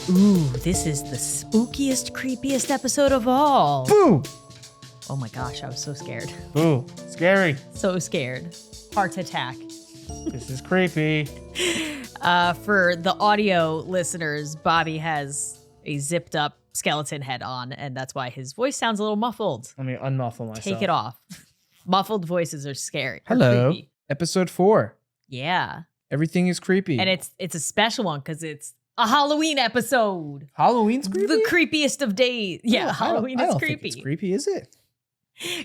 Ooh, this is the spookiest, creepiest episode of all. Boo! Oh my gosh, I was so scared. Boo. Scary. So scared. Heart attack. This is creepy. For the audio listeners, Bobby has a zipped up skeleton head on, and that's why his voice sounds a little muffled. Let me unmuffle myself. Take it off. Muffled voices are scary. Hello. Creepy. Episode 4. Yeah. Everything is creepy. And it's a special one because it's a Halloween episode. Halloween's creepy? The creepiest of days. Yeah, Oh, Halloween I is don't creepy. think it's creepy, is it?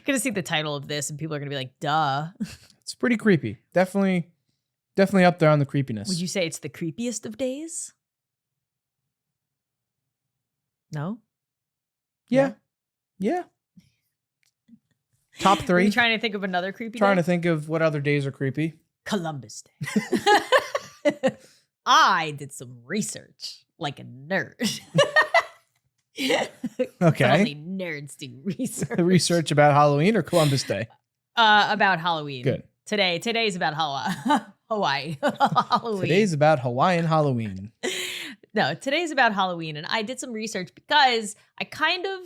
Gonna see the title of this and people are gonna be like, duh. It's pretty creepy. Definitely up there on the creepiness. Would you say it's the creepiest of days? No? Yeah. Yeah. Top 3. Are you trying to think of another creepy Trying day? to think of what other days are creepy. Columbus Day. I did some research like a nerd. Okay. Only nerds do research. Research about Halloween or Columbus Day? About Halloween. Good. Today's about Hawaii. Halloween. Today's about Hawaiian Halloween. No, today's about Halloween. And I did some research because I kind of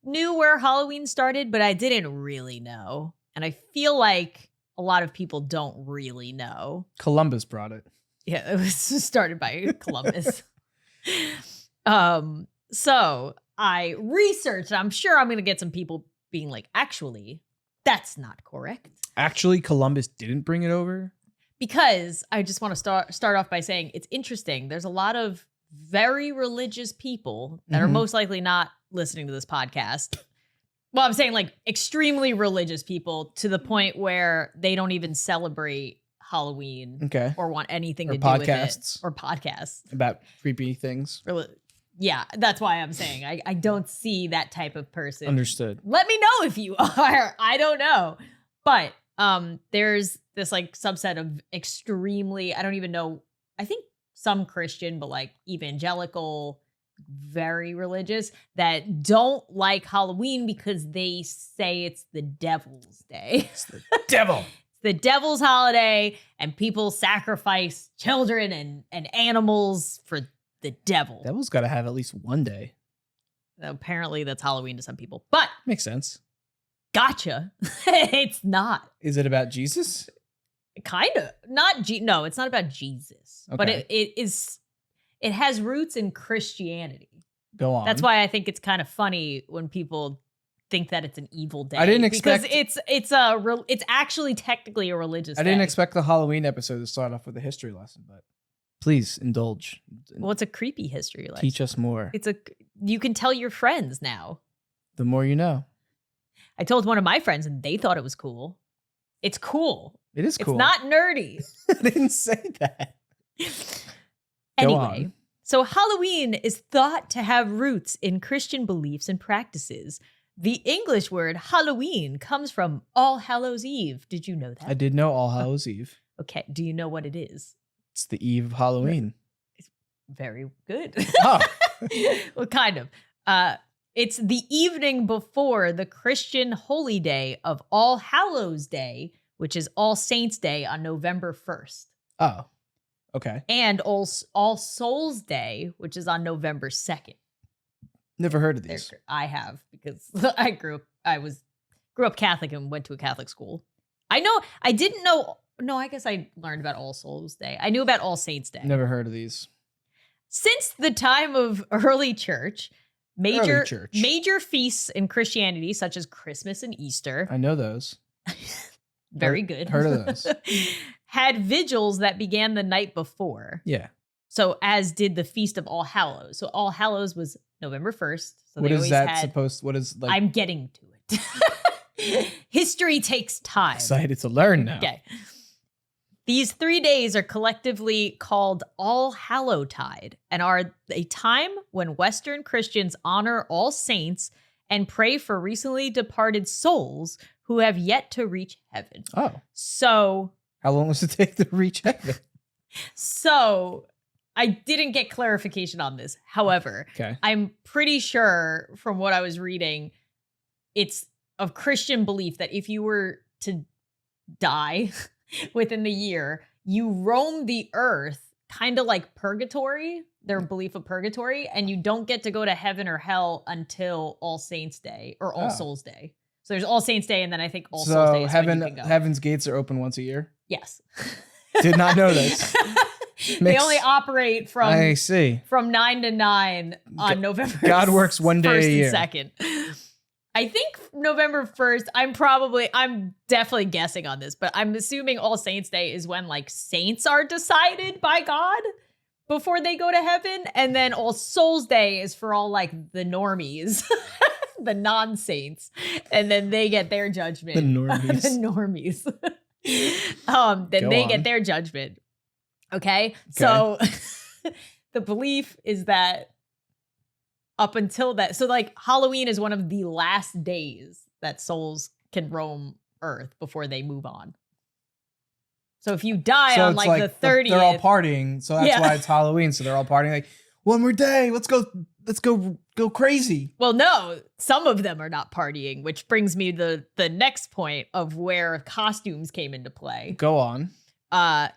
knew where Halloween started, but I didn't really know. And I feel like a lot of people don't really know. Columbus brought it. Yeah, it was started by Columbus. So I researched. I'm sure I'm going to get some people being like, actually, that's not correct. Actually, Columbus didn't bring it over? Because I just want to start off by saying it's interesting. There's a lot of very religious people that are most likely not listening to this podcast. Well, I'm saying like extremely religious people to the point where they don't even celebrate Halloween Okay. or want anything Or to do with it. podcasts. Or podcasts. About creepy things. Yeah, that's why I'm saying I don't see that type of person. Understood. Let me know if you are. I don't know. But there's this like subset of extremely, I don't even know, I think some Christian, but like evangelical, very religious that don't like Halloween because they say it's the devil's day. It's the devil. It's the devil's holiday and people sacrifice children and animals for the devil. Devil's got to have at least one day. Apparently that's Halloween to some people, but Makes sense. gotcha. It's not. Is it about Jesus? Kind of. No, it's not about Jesus. But Okay. it has roots in Christianity. Go on. That's why I think it's kind of funny when people think that it's an evil day. I didn't expect- because it's actually technically a religious I didn't day. expect the Halloween episode to start off with a history lesson, but please indulge. Well, it's a creepy history lesson. Teach us more. You can tell your friends now. The more you know. I told one of my friends and they thought it was cool. It's cool. It is cool. It's not nerdy. I didn't say that. Anyway, on. so Halloween is thought to have roots in Christian beliefs and practices. The English word Halloween comes from All Hallows Eve. Did you know that? I did know All Hallows Eve. Okay. Do you know what it is? It's the eve of Halloween. Very good. Oh. Well, kind of. It's the evening before the Christian holy day of All Hallows Day, which is All Saints Day on November 1st. Oh. Okay. And All Souls Day, which is on November 2nd. Never heard of these. I have because I grew up Catholic and went to a Catholic school. I didn't know. No, I guess I learned about All Souls Day. I knew about All Saints Day. Never heard of these. Since the time of early church, major feasts in Christianity, such as Christmas and Easter. I know those. Very good. Heard of those. Had vigils that began the night before. Yeah. So as did the Feast of All Hallows. So All Hallows was November 1st. So What they is always that had, supposed? What is like? I'm getting to it. History takes time. Excited to learn now. Okay. These 3 days are collectively called All Hallowtide and are a time when Western Christians honor all saints and pray for recently departed souls who have yet to reach heaven. Oh. So How long does it take to reach heaven? So I didn't get clarification on this. However, Okay. I'm pretty sure from what I was reading, it's of Christian belief that if you were to die within the year, you roam the earth kind of like purgatory, their belief of purgatory, and you don't get to go to heaven or hell until All Saints Day or All Souls Day. So there's All Saints Day, and then I think All Souls Day is when you can go. Heaven's gates are open once a year? Yes. Did not know this. They only operate from I see. From 9 to 9 on November. God works one day 1st a year. And 2nd. I think November 1st. I'm definitely guessing on this, but I'm assuming All Saints Day is when like saints are decided by God before they go to heaven, and then All Souls Day is for all like the normies. The non-saints, and then they get their judgment. The normies. The normies. Then they get their judgment. Okay? So the belief is that up until that, so like Halloween is one of the last days that souls can roam Earth before they move on. So if you die on like the 30th, they're all partying, so that's why it's Halloween. So they're all partying like, one more day, let's go crazy. Well, no, some of them are not partying, which brings me to the next point of where costumes came into play. Go on.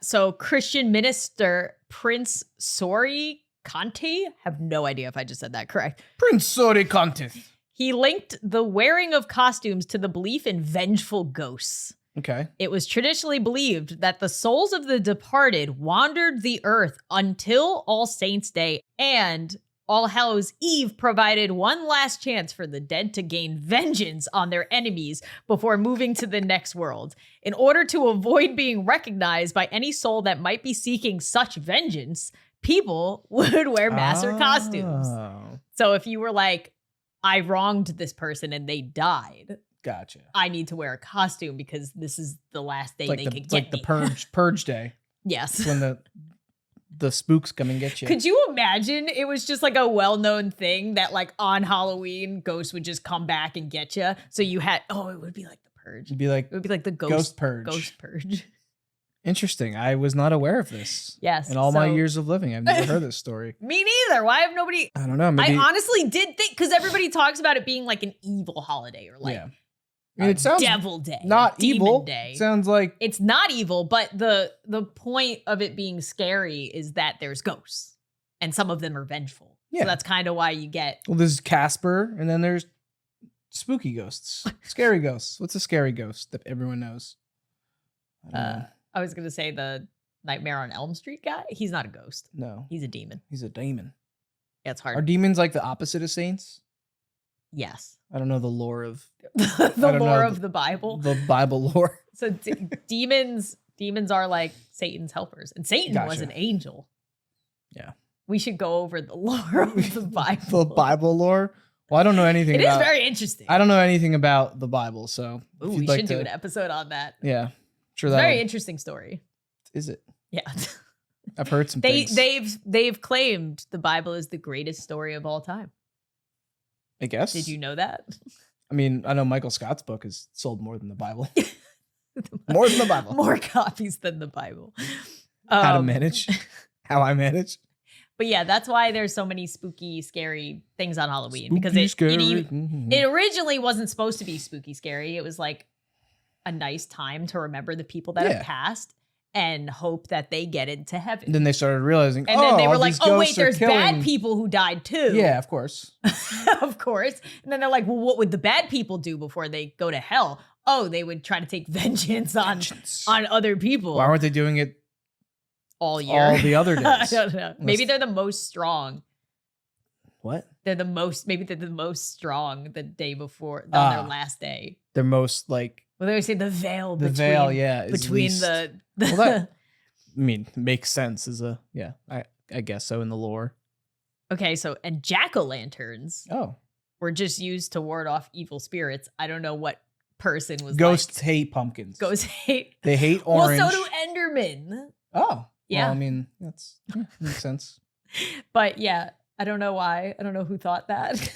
So Christian minister Prince Sori Conte, have no idea if I just said that correct. Prince Sori Conte. He linked the wearing of costumes to the belief in vengeful ghosts. Okay. It was traditionally believed that the souls of the departed wandered the earth until All Saints Day, and All Hallows Eve provided one last chance for the dead to gain vengeance on their enemies before moving to the next world. In order to avoid being recognized by any soul that might be seeking such vengeance, people would wear masks or costumes. So if you were like, I wronged this person and they died, gotcha, I need to wear a costume because this is the last day they can get like me. the purge day. Yes. It's when the spooks come and get you. Could you imagine it was just like a well-known thing that like on Halloween, ghosts would just come back and get you? So you had, it would be like the purge. It'd be like the ghost purge. Ghost purge. Interesting. I was not aware of this. Yes. In all my years of living, I've never heard this story. Me neither. Why have nobody? I don't know. Maybe... I honestly did think, because everybody talks about it being like an evil holiday or like I mean, it sounds devil day, not evil. Day. Sounds like it's not evil, but the point of it being scary is that there's ghosts, and some of them are vengeful. Yeah. So that's kind of why you get. Well, there's Casper, and then there's spooky ghosts, scary ghosts. What's a scary ghost that everyone knows? I was gonna say the Nightmare on Elm Street guy. He's not a ghost. No, he's a demon. He's a demon. Yeah, it's hard. Are demons like the opposite of saints? Yes. I don't know the lore of the lore of the Bible. The Bible lore. So demons are like Satan's helpers, and Satan was an angel. Yeah. We should go over the lore of the Bible. The Bible lore. Well, I don't know anything. It is very interesting. I don't know anything about the Bible, so we should do an episode on that. Yeah, sure. It's a very interesting story. Is it? Yeah. I've heard some things. They've claimed the Bible is the greatest story of all time. I guess. Did you know that? I mean, I know Michael Scott's book has sold more than the Bible. More than the Bible. More copies than the Bible. How to manage. How I manage. But yeah, that's why there's so many spooky, scary things on Halloween. Spooky, because scary. It originally wasn't supposed to be spooky, scary. It was like a nice time to remember the people that have passed and hope that they get into heaven. And then they started realizing, and then they were like, oh wait, there's bad people who died too. Yeah, of course. Of course. And then they're like, well, what would the bad people do before they go to hell? Oh, they would try to take vengeance on other people. Why weren't they doing it all year? All the other days. I don't know. Maybe they're the most strong. What? Maybe they're the most strong the day before, on their last day. They're most like. Well, they would say the veil. The between, veil, yeah. Between least, the well, that, I mean, makes sense as a, I guess so in the lore. Okay, so, and jack-o'-lanterns. Oh. Were just used to ward off evil spirits. I don't know what person was Ghosts hate pumpkins. Ghosts hate. They hate orange. Well, so do Endermen. Oh. Yeah. Well, I mean, makes sense. But yeah, I don't know why. I don't know who thought that.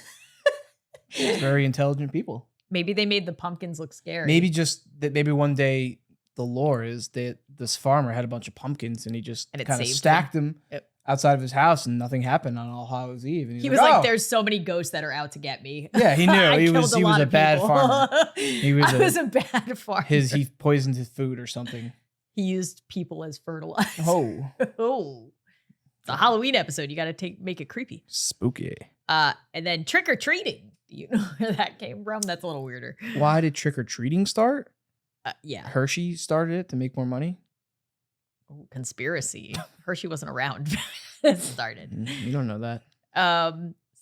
Very intelligent people. Maybe they made the pumpkins look scary. Maybe just that. Maybe one day the lore is that this farmer had a bunch of pumpkins and he just And it kind of saved stacked them Yep. outside of his house and nothing happened on All Hallows Eve. And He was like, "There's so many ghosts that are out to get me." Yeah, he knew. I He killed was lot a of bad people. farmer. I was a bad farmer. He poisoned his food or something. He used people as fertilizer. Oh, Oh. It's a Halloween episode. You got to make it creepy. spooky. And then trick or treating. Do you know where that came from? That's a little weirder. Why did trick or treating start? Yeah. Hershey started it to make more money. Ooh, conspiracy. Hershey wasn't around when it started. You don't know that.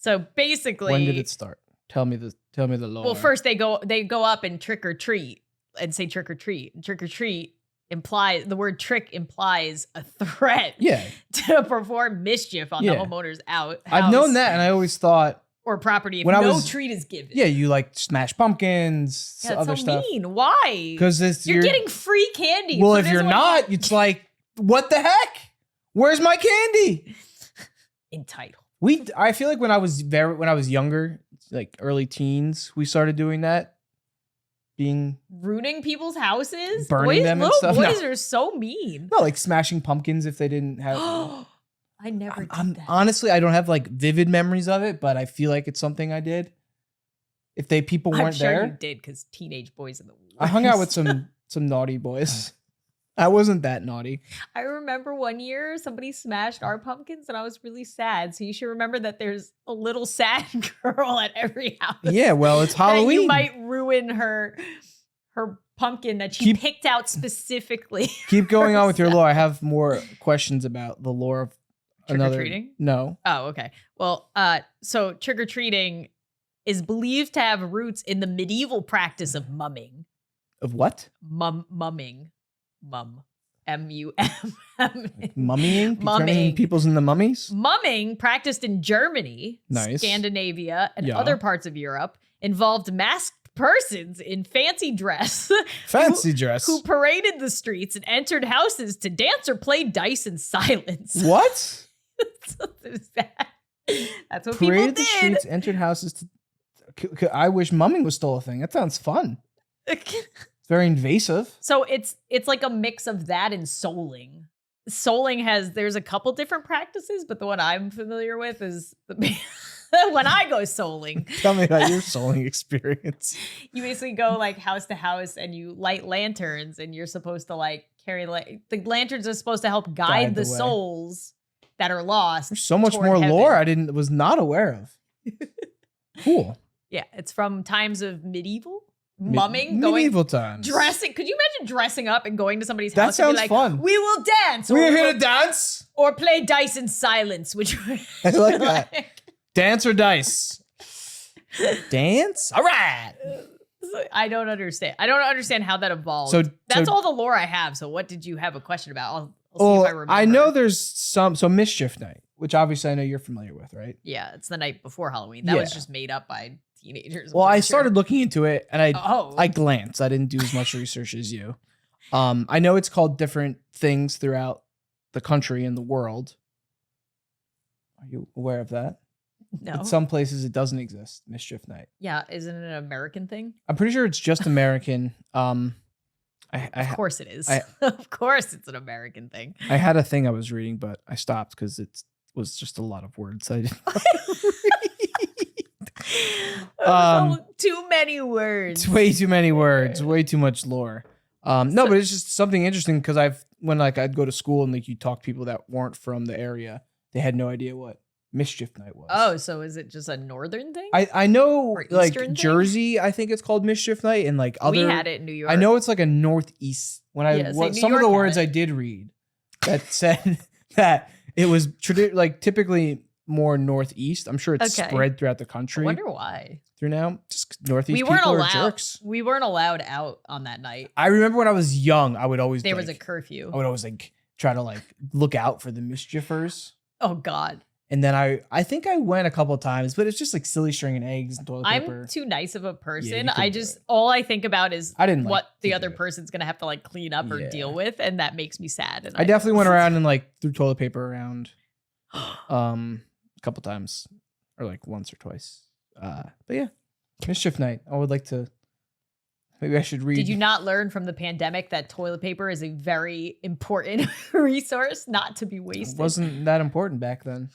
So basically, When did it start? Tell me the lore. well, first they go up and trick or treat and say trick or treat. Trick or treat implies the word trick implies a threat Yeah, to perform mischief on the homeowner's house. I've known that, and I always thought or property if when I no was- treat is given. yeah, you like smash pumpkins, Yeah, that's other so stuff. mean. Why? Because You're getting free candy. well, Who if you're doesn't want not, it's like, what the heck? Where's my candy? entitled. I feel like when I was younger, like early teens, we started doing that. Being Ruining people's houses? Burning them and little stuff? boys No. are so mean. no, like smashing pumpkins if they didn't have. I never did I'm that. honestly, I don't have like vivid memories of it, but I feel like it's something I did. If people weren't I'm sure there, you did because teenage boys in the worst. I hung out with some naughty boys. I wasn't that naughty. I remember one year somebody smashed our pumpkins and I was really sad. So you should remember that there's a little sad girl at every house. Yeah, well, it's that Halloween. you might ruin her pumpkin that she picked out specifically. Keep going on with your lore. I have more questions about the lore of another. Trick-or-treating? No. Oh, okay. Well, so trick-or-treating is believed to have roots in the medieval practice of mumming. Of what? Mumming. Mum. M-U-M. Mummying? Turning Mumming. people's into mummies? Mumming, practiced in Germany, Nice. Scandinavia, and Yeah. other parts of Europe, involved masked persons in fancy dress Fancy dress. who paraded the streets and entered houses to dance or play dice in silence. What? That's what Paraded the people streets, entered houses. I wish mumming was still a thing. That sounds fun. did. It's very invasive. So it's like a mix of that and souling. Souling there's a couple different practices, but the one I'm familiar with is when I go souling. Tell me about your souling experience. You basically go like house to house and you light lanterns and you're supposed to like carry the lanterns are supposed to help guide the the way. souls that are lost. There's so much toward more heaven. lore I was not aware of. Cool. Yeah, it's from times of medieval Me- mumming, going medieval times. dressing. Could you imagine dressing up and going to somebody's That house and sounds be like, fun. "We will dance." We're or, here to dance. or play dice in silence, which I like that. Dance or dice? Dance? All right. I don't understand. I don't understand how that evolved. So- That's so- all the lore I have. So what did you have a question about? I'll see if I remember. I know there's some Mischief Night, which obviously I know you're familiar with, right? Yeah, it's the night before Halloween. That was Yeah. just made up by teenagers. I'm Well, I pretty sure. started looking into it and Oh, I glanced. I didn't do as much research as you. I know it's called different things throughout the country and the world. Are you aware of that? no. In some places it doesn't exist, Mischief Night. Yeah, isn't it an American thing? I'm pretty sure it's just American. Of course it is. Of course it's an American thing. I had a thing I was reading, but I stopped because it was just a lot of words. I didn't Too many words. It's way too many words, way too much lore. No, but it's just something interesting because I'd go to school and like you talk to people that weren't from the area, they had no idea what Mischief Night was. Oh, so is it just a northern thing? I know Or like Eastern thing? Jersey, I think it's called Mischief Night, and like other. We had it in New York. I know it's like a northeast. When Yeah, say New some of the York had words it. I did read that said that it was like typically more northeast. I'm sure it's Okay. spread throughout the I country wonder why. through now. Just northeast We weren't people are allowed. jerks. We weren't allowed out on that night. I remember when I was young, I would always There like, was a curfew. I would always like try to like look out for the mischievers. Oh God. And then I think I went a couple of times, but it's just like silly stringing eggs and toilet paper. I'm too nice of a person. you I couldn't do just it. all I think about is I didn't like what to the do other it. person's gonna have to like clean up or Yeah. deal with, and that makes me sad. And I definitely went around and like threw toilet paper around a couple times or like once or twice. But yeah. Mischief Night. I would like to. Maybe I should read. Did you not learn from the pandemic that toilet paper is a very important resource not to be wasted? It wasn't that important back then.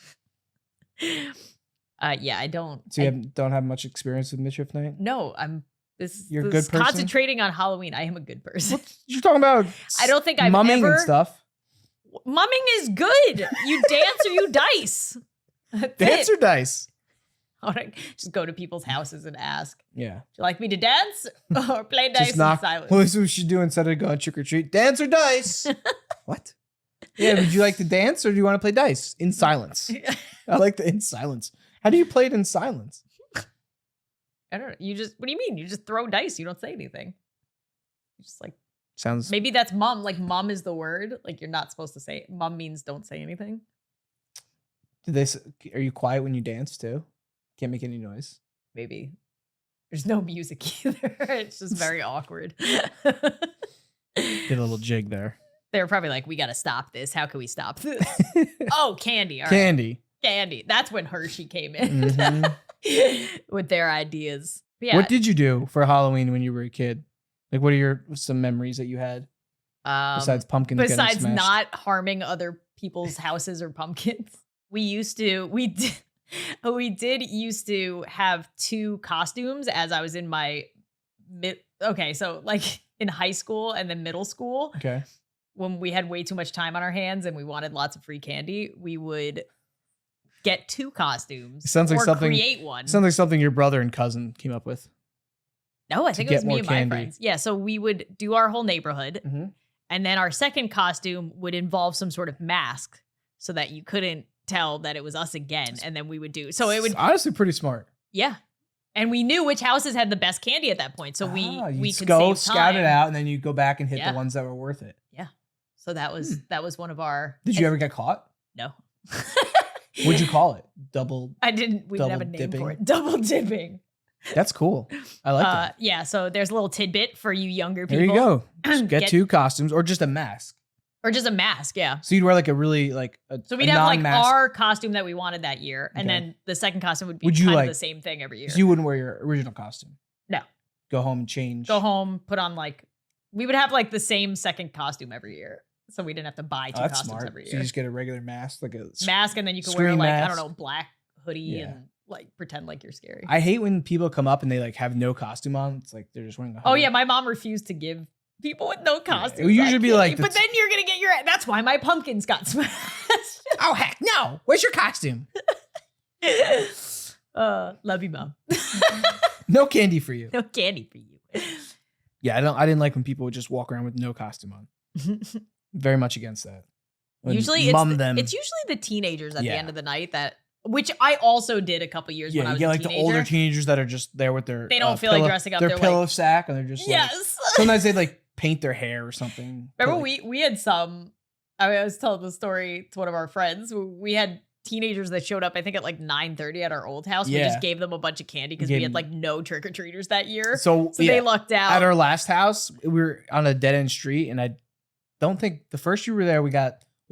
Yeah, I don't. So you don't have much experience with Mischief Night? No, You're a good person? Concentrating on Halloween. I am a good person. What? You're talking about I don't think I've mumming ever... and stuff. Mumming is good. You dance or you dice. Dance or dice? I want to just go to people's houses and ask. Yeah. Would you like me to dance or play dice in silence? Well, this is what we should do instead of going trick or treat. Dance or dice? What? Yeah, would you like to dance or do you want to play dice? In silence. I like the in silence. How do you play it in silence? I don't know. What do you mean? You just throw dice. You don't say anything. You just like. Sounds. Maybe that's mum. Like mum is the word. Like you're not supposed to say it. Mum means don't say anything. Are you quiet when you dance too? Can't make any noise. Maybe. There's no music either. It's just very awkward. Get a little jig there. They're probably like, we got to stop this. How can we stop this? Oh, candy. All candy. Right. Candy. That's when Hershey came in with their ideas. Yeah. What did you do for Halloween when you were a kid? Like, what are some memories that you had besides pumpkins? Besides not harming other people's houses or pumpkins, we did used to have 2 costumes as I was in my so like in high school and then middle school. Okay. When we had way too much time on our hands and we wanted lots of free candy, we would get 2 costumes. Sounds like something. Create one. Sounds like something your brother and cousin came up with. No, I think it was me and candy. my friends. Yeah, so we would do our whole neighborhood, and then our second costume would involve some sort of mask so that you couldn't tell that it was us again, and then we would do. So it would honestly pretty smart. Yeah, and we knew which houses had the best candy at that point, so we could go save scout time. it out, and then you go back and hit the ones that were worth it. Yeah, so that was one of our. Did you ever get caught? No. What'd you call it? Double. I didn't. We didn't have a name dipping? for it. Double dipping. That's cool. I like that. Yeah, so there's a little tidbit for you younger people. There you go. Just get 2 costumes or just a mask. Or just a mask, yeah. So you'd wear like a really like a So we'd have like our costume that we wanted that year, and then the second costume would be kind of the same thing every year. So you wouldn't wear your original costume? No. Go home and change. Go home, put on we would have like the same second costume every year. So we didn't have to buy 2 costumes every year. So you just get a regular mask, like a mask, and then you can wear like, I don't know, black hoodie and like pretend like you're scary. I hate when people come up and they like have no costume on. It's like they're just wearing a hoodie. Oh yeah, my mom refused to give people with no costume. It would usually be like, but then you're gonna get that's why my pumpkins got smashed. Oh heck no! Where's your costume? Love you, Mom. No candy for you. No candy for you. Yeah, I didn't like when people would just walk around with no costume on. Very much against that. Usually it's usually the teenagers at the end of the night which I also did a couple years when I was a teenager. You get like the older teenagers that are just there with their they don't feel like dressing up. Their pillow sack, and they're just yes. Like, sometimes they like paint their hair or something. Remember we had some. I was telling the story to one of our friends. We had teenagers that showed up, I think at like 9:30 at our old house. We just gave them a bunch of candy because we had like no trick-or-treaters that year. So they lucked out. At our last house, we were on a dead-end street, and I don't think the first year we were there, we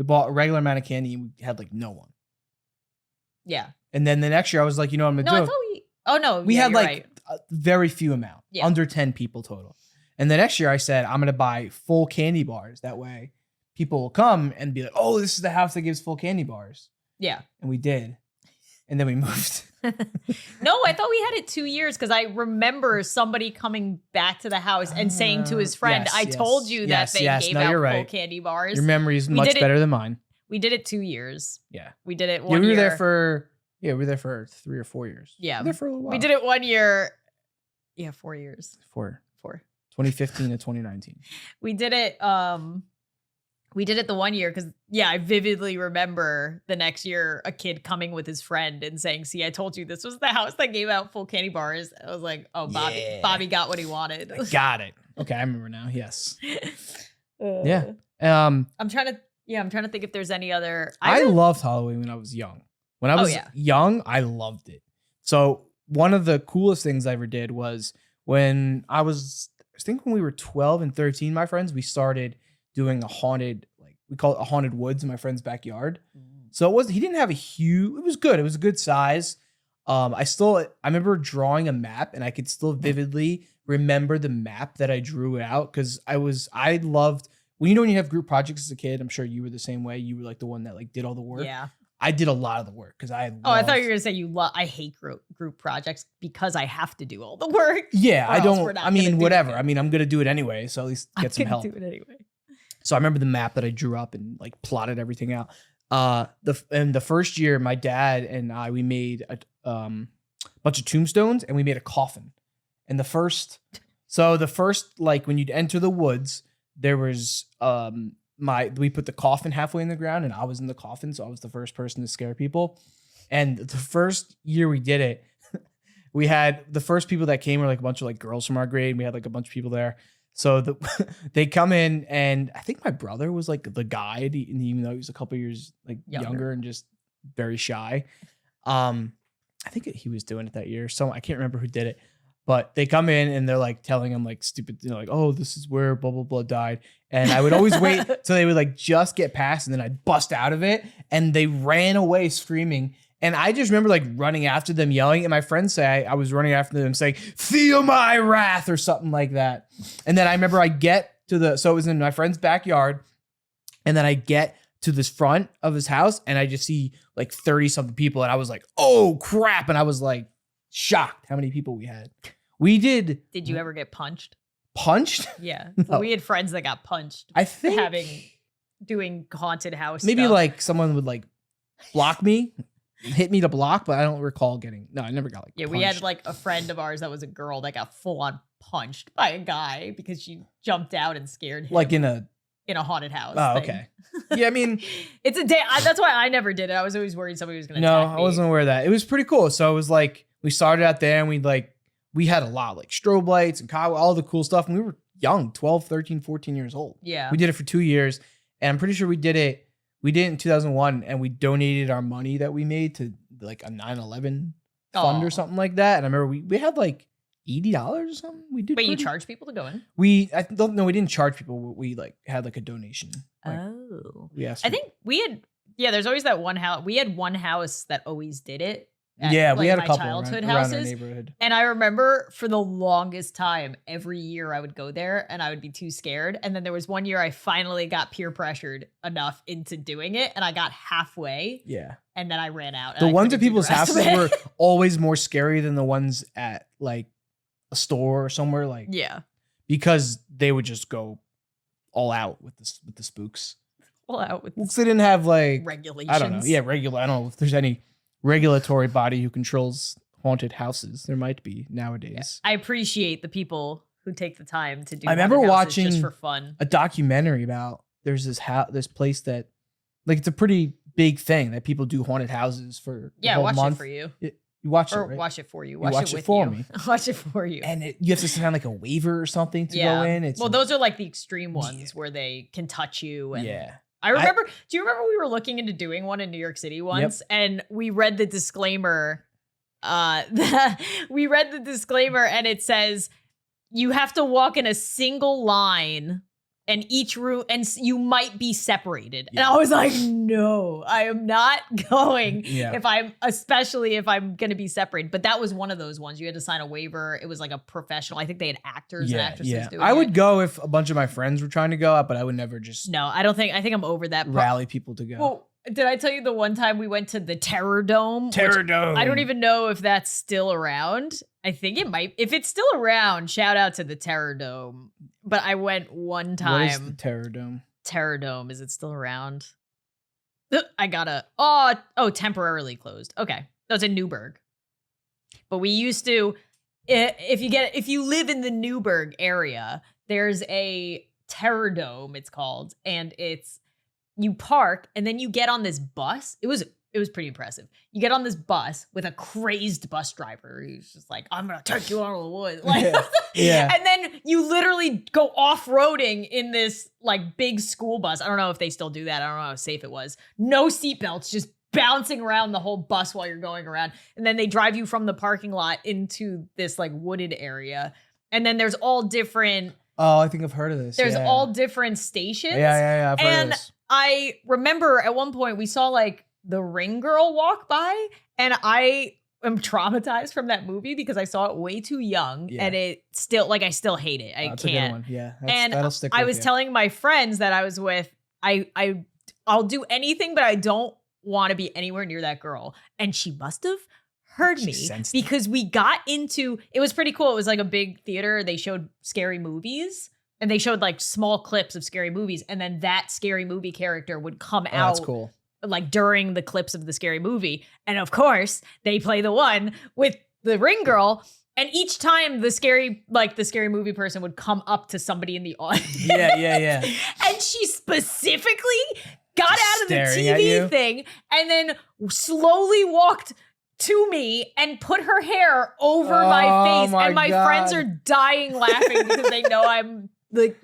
bought a regular amount of candy, and we had like no one. Yeah. And then the next year, I was like, you know what I'm going to do? We had like a very few amount, under 10 people total. And the next year I said, I'm going to buy full candy bars. That way people will come and be like, oh, this is the house that gives full candy bars. Yeah. And we did. And then we moved. No, I thought we had it 2 years because I remember somebody coming back to the house and saying to his friend, I told you that they gave out full candy bars. Your memory is much better than mine. We did it 2 years. Yeah. We did it 1 year. We were there for 3 or 4 years. Yeah. We were there for a little while. We did it 1 year. Yeah, 4 years. 4. 2015 to 2019. We did it the 1 year because I vividly remember the next year a kid coming with his friend and saying, see, I told you this was the house that gave out full candy bars. I was like, oh, Bobby got what he wanted. I got it. Okay, I remember now. Yes. Yeah. I'm trying to think if there's any other. I loved Halloween when I was young. When I was young, I loved it. So one of the coolest things I ever did was when I think when we were 12 and 13, my friends, we started doing a haunted, we call it a haunted woods in my friend's backyard. So he didn't have it was good. It was a good size. I remember drawing a map, and I could still vividly remember the map that I drew out because I loved when you have group projects as a kid. I'm sure you were the same way. You were like the one that like did all the work. Yeah. I did a lot of the work because I thought you were gonna say I hate group projects because I have to do all the work. Yeah, I don't. I mean, whatever. I mean, I'm gonna do it anyway, so at least get some help. Do it anyway. So I remember the map that I drew up and like plotted everything out. The first year, my dad and we made a bunch of tombstones and we made a coffin. And the first like when you'd enter the woods, there was we put the coffin halfway in the ground and I was in the coffin, so I was the first person to scare people. And the first year we did it, we had the first people that came were like a bunch of like girls from our grade. We had like a bunch of people there. So they come in, and I think my brother was like the guide, even though he was a couple years like younger and just very shy. I think he was doing it that year. So I can't remember who did it, but they come in and they're like telling him like stupid, like, oh, this is where blah, blah, blah died. And I would always wait till they would like just get past, and then I'd bust out of it, and they ran away screaming. And I just remember like running after them, yelling, and my friends say I was running after them saying, "Feel my wrath," or something like that. And then I remember I get to so it was in my friend's backyard, and then I get to this front of his house, and I just see like 30 something people, and I was like, "Oh crap!" And I was like shocked how many people we had. We did. Did you ever get punched? Punched? Yeah, No. We had friends that got punched. I think doing haunted house. Maybe stuff. like someone would like block me. Hit me to block, but I don't recall I never got like punched. We had like a friend of ours that was a girl that got full on punched by a guy because she jumped out and scared him. Like in a haunted house. Oh, okay. Yeah, I mean, it's a day. That's why I never did it. I was always worried somebody was going to attack me. I wasn't aware of that. It was pretty cool. So it was like we started out there, and we had a lot like strobe lights and all the cool stuff. And we were young, 12, 13, 14 years old. Yeah. We did it for 2 years, and I'm pretty sure we did it in 2001, and we donated our money that we made to like a 9/11 fund or something like that. And I remember we had like $80 or something. We did. But you charged people to go in? We didn't charge people. We like had like a donation. Like, we asked. I think we had. Yeah, there's always that one house. We had one house that always did it. Yeah, we had a couple childhood around houses. Our neighborhood. And I remember for the longest time, every year I would go there and I would be too scared. And then there was one year I finally got peer pressured enough into doing it, and I got halfway. Yeah. And then I ran out. The ones at people's houses were always more scary than the ones at like a store or somewhere, like because they would just go all out with the spooks. All out with they didn't have like regulations. I don't know. Yeah, I don't know if there's any regulatory body who controls haunted houses. There might be nowadays. Yeah. I appreciate the people who take the time to do. I remember watching just for fun a documentary about there's this place that like it's a pretty big thing that people do haunted houses for. Watch month. it for you. You watch it, right? Watch it for you. Watch it for me. Watch it for you. And you have to sign like a waiver or something to go in. Those are like the extreme ones where they can touch you. And I do you remember we were looking into doing one in New York City once, and we read the disclaimer. We read the disclaimer, and it says you have to walk in a single line, and each room, and you might be separated. And I was like, no, I am not going. Especially if I'm going to be separated. But that was one of those ones. You had to sign a waiver. It was like a professional. I think they had actors and actresses doing it. I would go if a bunch of my friends were trying to go out, but I would never just. No, I don't think. I think I'm over that. Rally people to go. Well, did I tell you the one time we went to the Terror Dome? Dome. I don't even know if that's still around. I think it might. If it's still around, shout out to the Terror Dome. But I went one time. What is the Terror Dome? Terror Dome. Is it still around? I gotta. Temporarily closed. Okay. That's in Newburgh. But we used to. If you live in the Newburgh area, there's a Terror Dome. It's called, and you park and then you get on this bus. It was pretty impressive. You get on this bus with a crazed bus driver. He's just like, I'm going to take you out of the woods. Like, And then you literally go off-roading in this like big school bus. I don't know if they still do that. I don't know how safe it was. No seatbelts, just bouncing around the whole bus while you're going around. And then they drive you from the parking lot into this like wooded area. And then there's all different. Oh, I think I've heard of this. There's all different stations. Yeah. I've heard of this. I remember at one point we saw like the Ring Girl walk by, and am traumatized from that movie because I saw it way too young, and it still I still hate it. I That's can't. A good one. Yeah, and that'll stick. I was telling my friends that I was with, I'll do anything, but I don't want to be anywhere near that girl. And she must have heard me because we got into, it was pretty cool. It was like a big theater. They showed scary movies and they showed like small clips of scary movies. And then that scary movie character would come out. That's cool. Like during the clips of the scary movie. And of course they play the one with the ring girl. And each time the scary movie person would come up to somebody in the audience. Yeah. And she specifically got out of the TV thing and then slowly walked to me and put her hair over my face. And my friends are dying laughing because they know I'm like,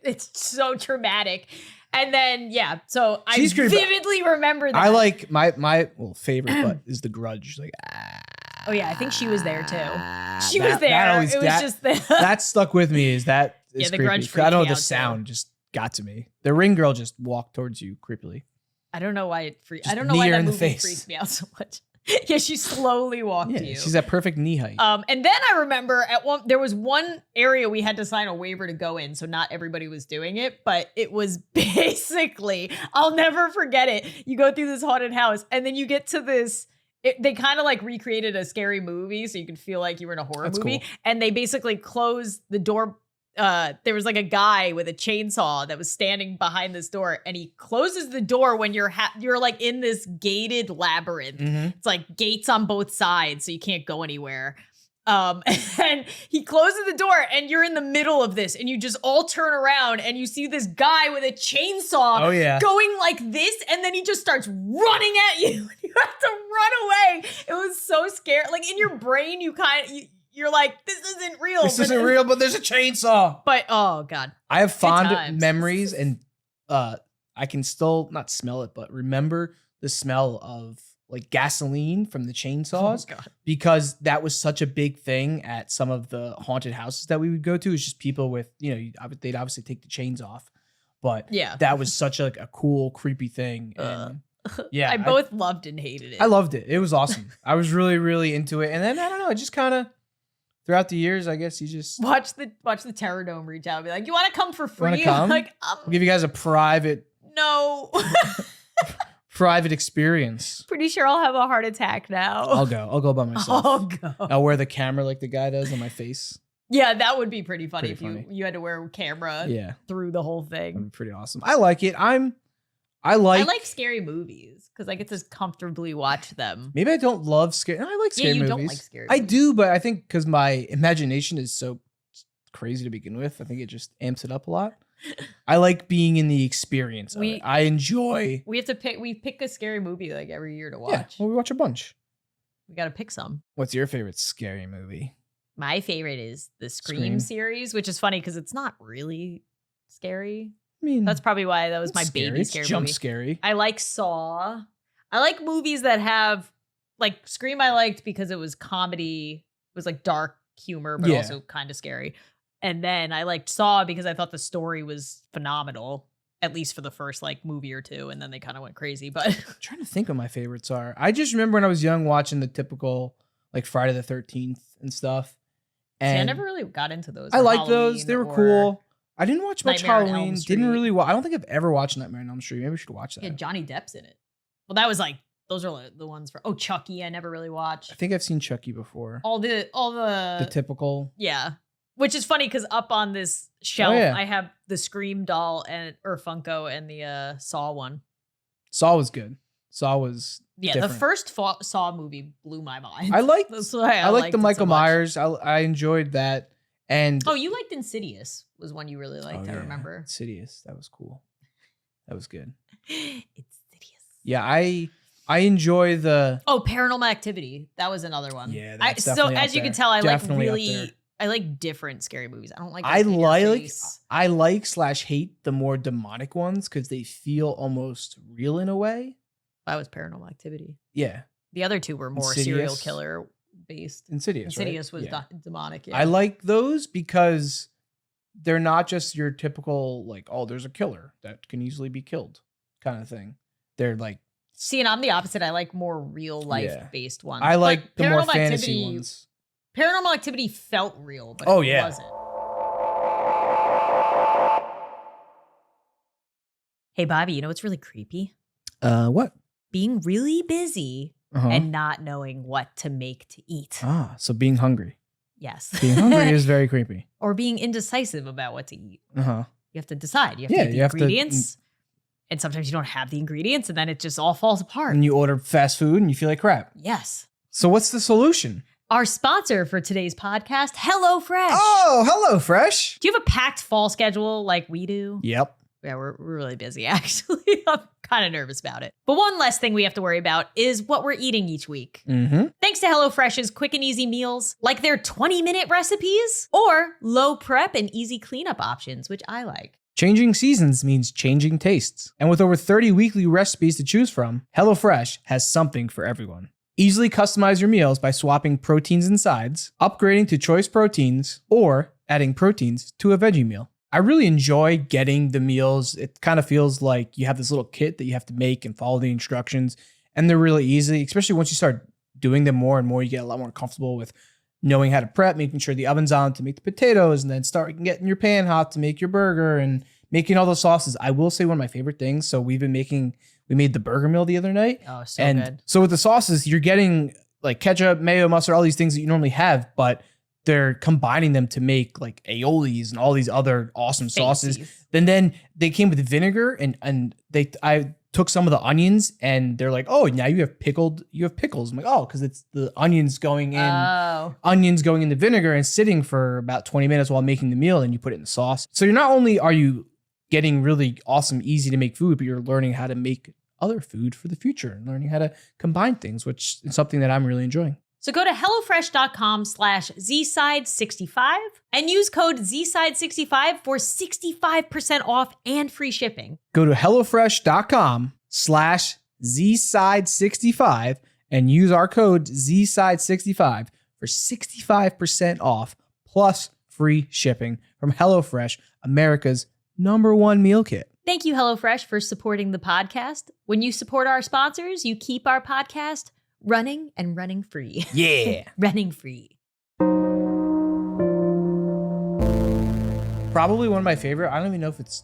it's so traumatic. And then, so I vividly remember that. I like my favorite, but is The Grudge. Like, oh yeah, I think she was there too. She was there. It was just that stuck with me. Is The creepy. Grudge. I don't know, the sound just got to me. The ring girl just walked towards you creepily. I don't know why it freaked. I don't know why that movie freaked me out so much. Yeah, she slowly walked to you. She's at perfect knee height. And then I remember there was one area we had to sign a waiver to go in, so not everybody was doing it, but it was basically, I'll never forget it. You go through this haunted house, and then you get to this. They kind of like recreated a scary movie, so you could feel like you were in a horror movie. Cool. And they basically closed the door. There was like a guy with a chainsaw that was standing behind this door, and he closes the door when you're like in this gated labyrinth. Mm-hmm. It's like gates on both sides, so you can't go anywhere. And he closes the door, and you're in the middle of this, and you just all turn around, and you see this guy with a chainsaw going like this, and then he just starts running at you. You have to run away. It was so scary. Like in your brain, you're like, this isn't real. This isn't real, but there's a chainsaw. But, oh, God. I have fond memories, and I can still not smell it, but remember the smell of like gasoline from the chainsaws. Oh, God. Because that was such a big thing at some of the haunted houses that we would go to. It's just people with, they'd obviously take the chains off. But that was such a cool, creepy thing. And I both loved and hated it. I loved it. It was awesome. I was really, really into it. And then, I don't know, it just kind of... Throughout the years, I guess you just watch the Terror Dome reach out and be like, "You want to come for free?" Come? Like, I'll give you guys a private experience. Pretty sure I'll have a heart attack now. I'll go by myself. I'll go. I'll wear the camera like the guy does on my face. Yeah, that would be pretty funny if you had to wear a camera through the whole thing. That'd be pretty awesome. I like it. I like scary movies because I get to comfortably watch them. Maybe I don't love scary. I like scary movies. You don't like scary movies. I do, but I think because my imagination is so crazy to begin with, I think it just amps it up a lot. I like being in the experience of it. I enjoy. We pick a scary movie like every year to watch. Yeah, well, we watch a bunch. We got to pick some. What's your favorite scary movie? My favorite is the Scream series, which is funny because it's not really scary. I mean, that's probably why that was my baby scary movie. Jump scary. I like Saw. I like movies that have like Scream. I liked because it was comedy. It was like dark humor, but also kind of scary. And then I liked Saw because I thought the story was phenomenal, at least for the first like movie or two. And then they kind of went crazy. But I'm trying to think what my favorites are. I just remember when I was young watching the typical like Friday the 13th and stuff. And see, I never really got into those. I liked those. They were cool. I didn't watch much Halloween. Didn't really watch. I don't think I've ever watched Nightmare on Elm Street. Maybe we should watch that. Yeah, Johnny Depp's in it. Well, that was like, those are the ones for, Chucky. I never really watched. I think I've seen Chucky before. All the typical. Yeah. Which is funny because up on this shelf, I have the Scream doll or Funko and the Saw one. Saw was good. Saw was different. The first Saw movie blew my mind. I liked the Michael so Myers. I enjoyed that. And you liked Insidious was one you really liked. I remember Insidious. That was cool. That was good. Insidious. Yeah, I enjoy the Paranormal Activity. That was another one. Yeah, that's definitely so as you can tell, I definitely I like different scary movies. I don't like. I like / hate the more demonic ones because they feel almost real in a way. That was Paranormal Activity. Yeah. The other two were more serial killer based. Insidious was demonic. Yeah. I like those because they're not just your typical like, oh, there's a killer that can easily be killed kind of thing. They're like See, and I'm the opposite. I like more real life based ones. I like the more fantasy ones. Paranormal Activity felt real, but it wasn't. Hey, Bobby, you know what's really creepy? What? Being really busy and not knowing what to make to eat. So being hungry. Yes. Being hungry is very creepy. Or being indecisive about what to eat. You have to decide. You have to get the ingredients. And sometimes you don't have the ingredients, and then it just all falls apart. And you order fast food and you feel like crap. Yes. So what's the solution? Our sponsor for today's podcast, HelloFresh. Oh, HelloFresh. Do you have a packed fall schedule like we do? Yep. Yeah, we're really busy, actually. I'm kind of nervous about it. But one less thing we have to worry about is what we're eating each week. Thanks to HelloFresh's quick and easy meals, like their 20-minute recipes or low prep and easy cleanup options, which I like. Changing seasons means changing tastes. And with over 30 weekly recipes to choose from, HelloFresh has something for everyone. Easily customize your meals by swapping proteins and sides, upgrading to choice proteins, or adding proteins to a veggie meal. I really enjoy getting the meals. It kind of feels like you have this little kit that you have to make and follow the instructions. And they're really easy, especially once you start doing them more and more, you get a lot more comfortable with knowing how to prep, making sure the oven's on to make the potatoes, and then start getting your pan hot to make your burger and making all those sauces. I will say one of my favorite things. So we made the burger meal the other night. Oh, so good. So with the sauces, you're getting like ketchup, mayo, mustard, all these things that you normally have, but they're combining them to make like aiolis and all these other awesome sauces. Then they came with vinegar and I took some of the onions and they're like, oh, now you have pickles. I'm like, oh, because it's the onions going in the vinegar and sitting for about 20 minutes while making the meal, and you put it in the sauce. So you're not only are you getting really awesome, easy to make food, but you're learning how to make other food for the future and learning how to combine things, which is something that I'm really enjoying. So go to HelloFresh.com/ZSide65 and use code ZSide65 for 65% off and free shipping. Go to HelloFresh.com/ZSide65 and use our code ZSide65 for 65% off plus free shipping from HelloFresh, America's #1 meal kit. Thank you, HelloFresh, for supporting the podcast. When you support our sponsors, you keep our podcast running and running free. Yeah. Running free. Probably one of my favorite, I don't even know if it's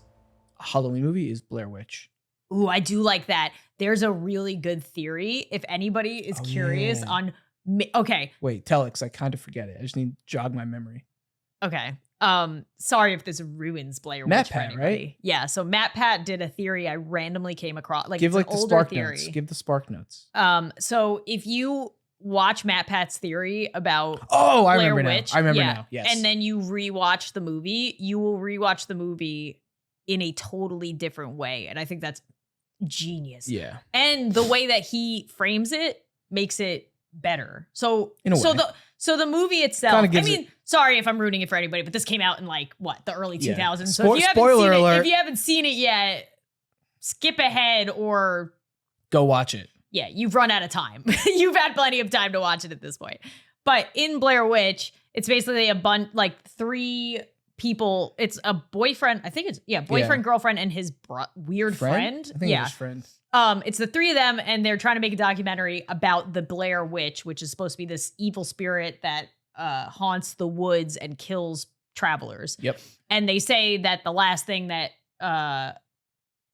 a Halloween movie, is Blair Witch. Ooh, I do like that. There's a really good theory. If anybody is curious on... Okay. Wait, tell it, because I kind of forget it. I just need to jog my memory. Okay. Sorry if this ruins Blair Witch for anybody. Right? Yeah, so Matt Pat did a theory I randomly came across. Like, give like the spark notes. Give the spark notes. So if you watch Matt Pat's theory about I Blair remember Witch, now. I remember now. Yes. And then you rewatch the movie, you will rewatch the movie in a totally different way. And I think that's genius. Yeah. And the way that he frames it makes it better. So in a way. So the movie itself, I mean, sorry if I'm ruining it for anybody, but this came out in like the early 2000s. Yeah. So if you haven't seen it yet, skip ahead or go watch it. Yeah, you've run out of time. You've had plenty of time to watch it at this point. But in Blair Witch, it's basically three people. It's a boyfriend. I think it's boyfriend, girlfriend, and his weird friend. I think it was friend. It's the three of them, and they're trying to make a documentary about the Blair Witch, which is supposed to be this evil spirit that haunts the woods and kills travelers. Yep. And they say that the last thing that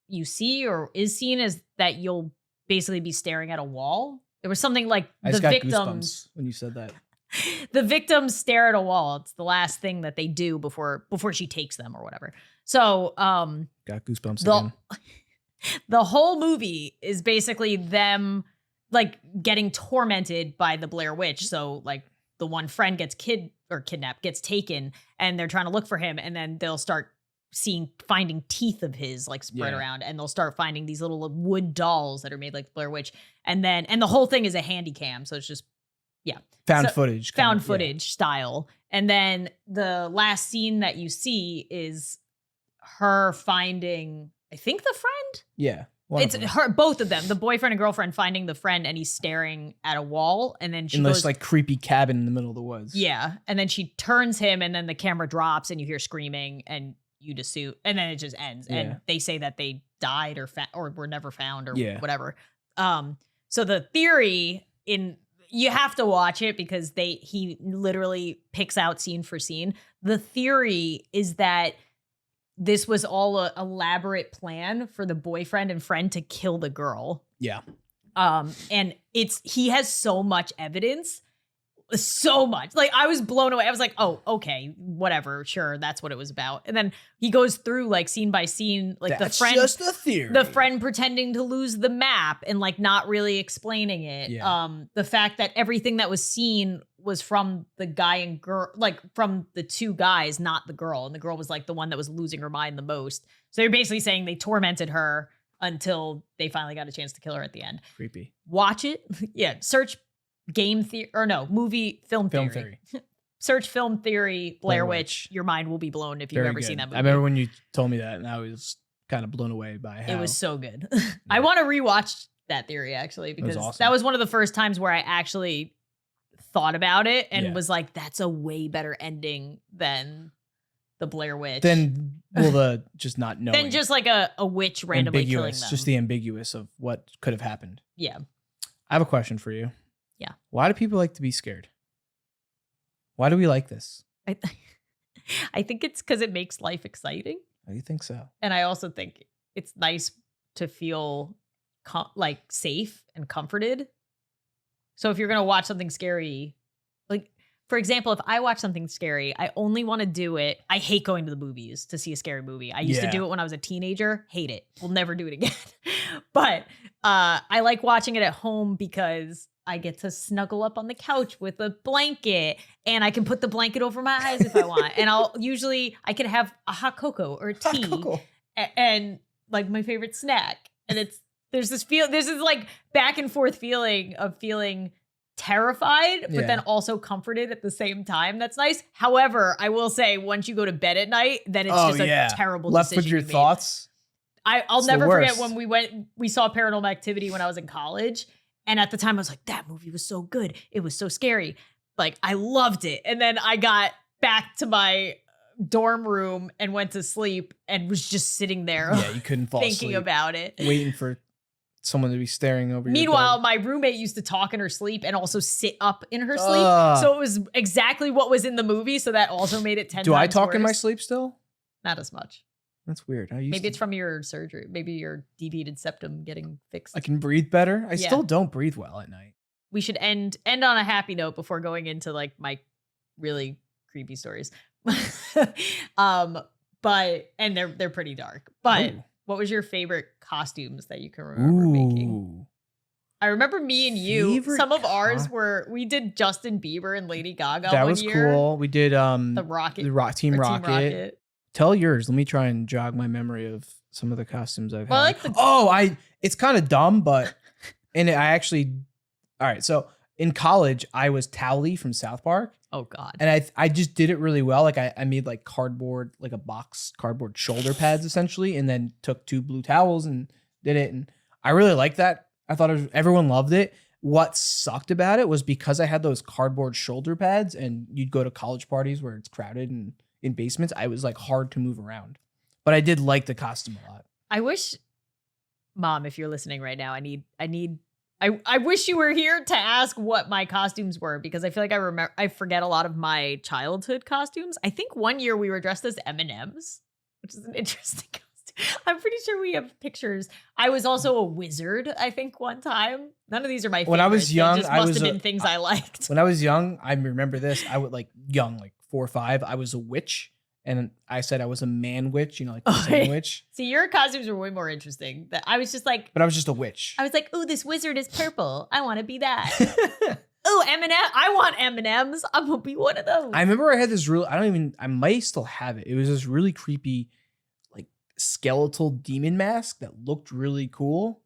you see or is seen is that you'll basically be staring at a wall. There was something like I just got goosebumps when you said that. The victims stare at a wall. It's the last thing that they do before she takes them or whatever. So got goosebumps again. The whole movie is basically them like getting tormented by the Blair Witch. So like the one friend gets kidnapped, gets taken, and they're trying to look for him. And then they'll start finding teeth of his like spread around, and they'll start finding these little wood dolls that are made like the Blair Witch. And the whole thing is a handy cam. So it's just, found footage style. And then the last scene that you see is her finding, I think, the friend. Yeah. It's her, both of them, the boyfriend and girlfriend, finding the friend, and he's staring at a wall. And then she goes, this like creepy cabin in the middle of the woods. Yeah. And then she turns him, and then the camera drops, and you hear screaming, and you just see, and then it just ends. Yeah. And they say that they died or were never found or whatever. So the theory you have to watch it because he literally picks out scene for scene. The theory is that this was all an elaborate plan for the boyfriend and friend to kill the girl. Yeah. And he has so much evidence. So much. Like, I was blown away. I was like, oh, okay, whatever. Sure, that's what it was about. And then he goes through like scene by scene, like that's just a theory. The friend pretending to lose the map and like not really explaining it. Yeah. The fact that everything that was seen was from the guy and girl, like from the two guys, not the girl. And the girl was like the one that was losing her mind the most. So they're basically saying they tormented her until they finally got a chance to kill her at the end. Creepy. Watch it. Yeah. Search film theory. Search film theory, Blair Witch. Your mind will be blown if you've ever seen that movie. I remember when you told me that, and I was kind of blown away by how it was so good. I want to rewatch that theory actually because that was one of the first times where I actually thought about it and was like, "That's a way better ending than the Blair Witch." Just not knowing. Then just like a witch randomly killing them. Just the ambiguous of what could have happened. Yeah. I have a question for you. Yeah. Why do people like to be scared? Why do we like this? I think it's because it makes life exciting. Oh, you think so? And I also think it's nice to feel like safe and comforted. So if you're going to watch something scary, like, for example, if I watch something scary, I only want to do it. I hate going to the movies to see a scary movie. I used to do it when I was a teenager. Hate it. We'll never do it again. But I like watching it at home because I get to snuggle up on the couch with a blanket and I can put the blanket over my eyes if I want. And I could have a hot cocoa or tea and like my favorite snack. And there's this like back and forth feeling of feeling terrified, but then also comforted at the same time. That's nice. However, I will say once you go to bed at night, then it's just a terrible left decision. With your thoughts. I'll never forget when we saw Paranormal Activity when I was in college. And at the time I was like, that movie was so good. It was so scary. Like, I loved it. And then I got back to my dorm room and went to sleep and was just sitting there. Yeah, you couldn't fall thinking about it. Waiting for someone to be staring over Meanwhile, your my roommate used to talk in her sleep and also sit up in her sleep. So it was exactly what was in the movie. So that also made it 10 times worse. Do I talk in my sleep still? Not as much. That's weird. Maybe it's from your surgery. Maybe your deviated septum getting fixed. I can breathe better. I still don't breathe well at night. We should end on a happy note before going into like my really creepy stories. But they're pretty dark. But what was your favorite costumes that you can remember making? I remember me and you. Some of ours we did Justin Bieber and Lady Gaga. That was cool. We did Team Rocket. Tell yours. Let me try and jog my memory of some of the costumes I've had. It's kind of dumb, but all right. So in college, I was Towley from South Park. Oh God. And I just did it really well. Like I made like cardboard, like a box cardboard shoulder pads essentially, and then took 2 blue towels and did it. And I really liked that. I thought everyone loved it. What sucked about it was because I had those cardboard shoulder pads and you'd go to college parties where it's crowded and in basements, I was like hard to move around. But I did like the costume a lot. I wish, Mom, if you're listening right now, I wish you were here to ask what my costumes were because I feel like I forget a lot of my childhood costumes. I think one year we were dressed as M&Ms, which is an interesting costume. I'm pretty sure we have pictures. I was also a wizard, I think, one time. None of these are my favorites. When I was young, they just must have been things I liked. When I was young, I remember this. I would like 4 or 5. I was a witch. And I said I was a man witch, like the same witch. See, your costumes were way more interesting. That I was just like, but I was just a witch. I was like, "Ooh, this wizard is purple. I want to be that." "Ooh, M&M. I want M&Ms. I'm gonna be one of those." I remember I had this I might still have it. It was this really creepy, like skeletal demon mask that looked really cool.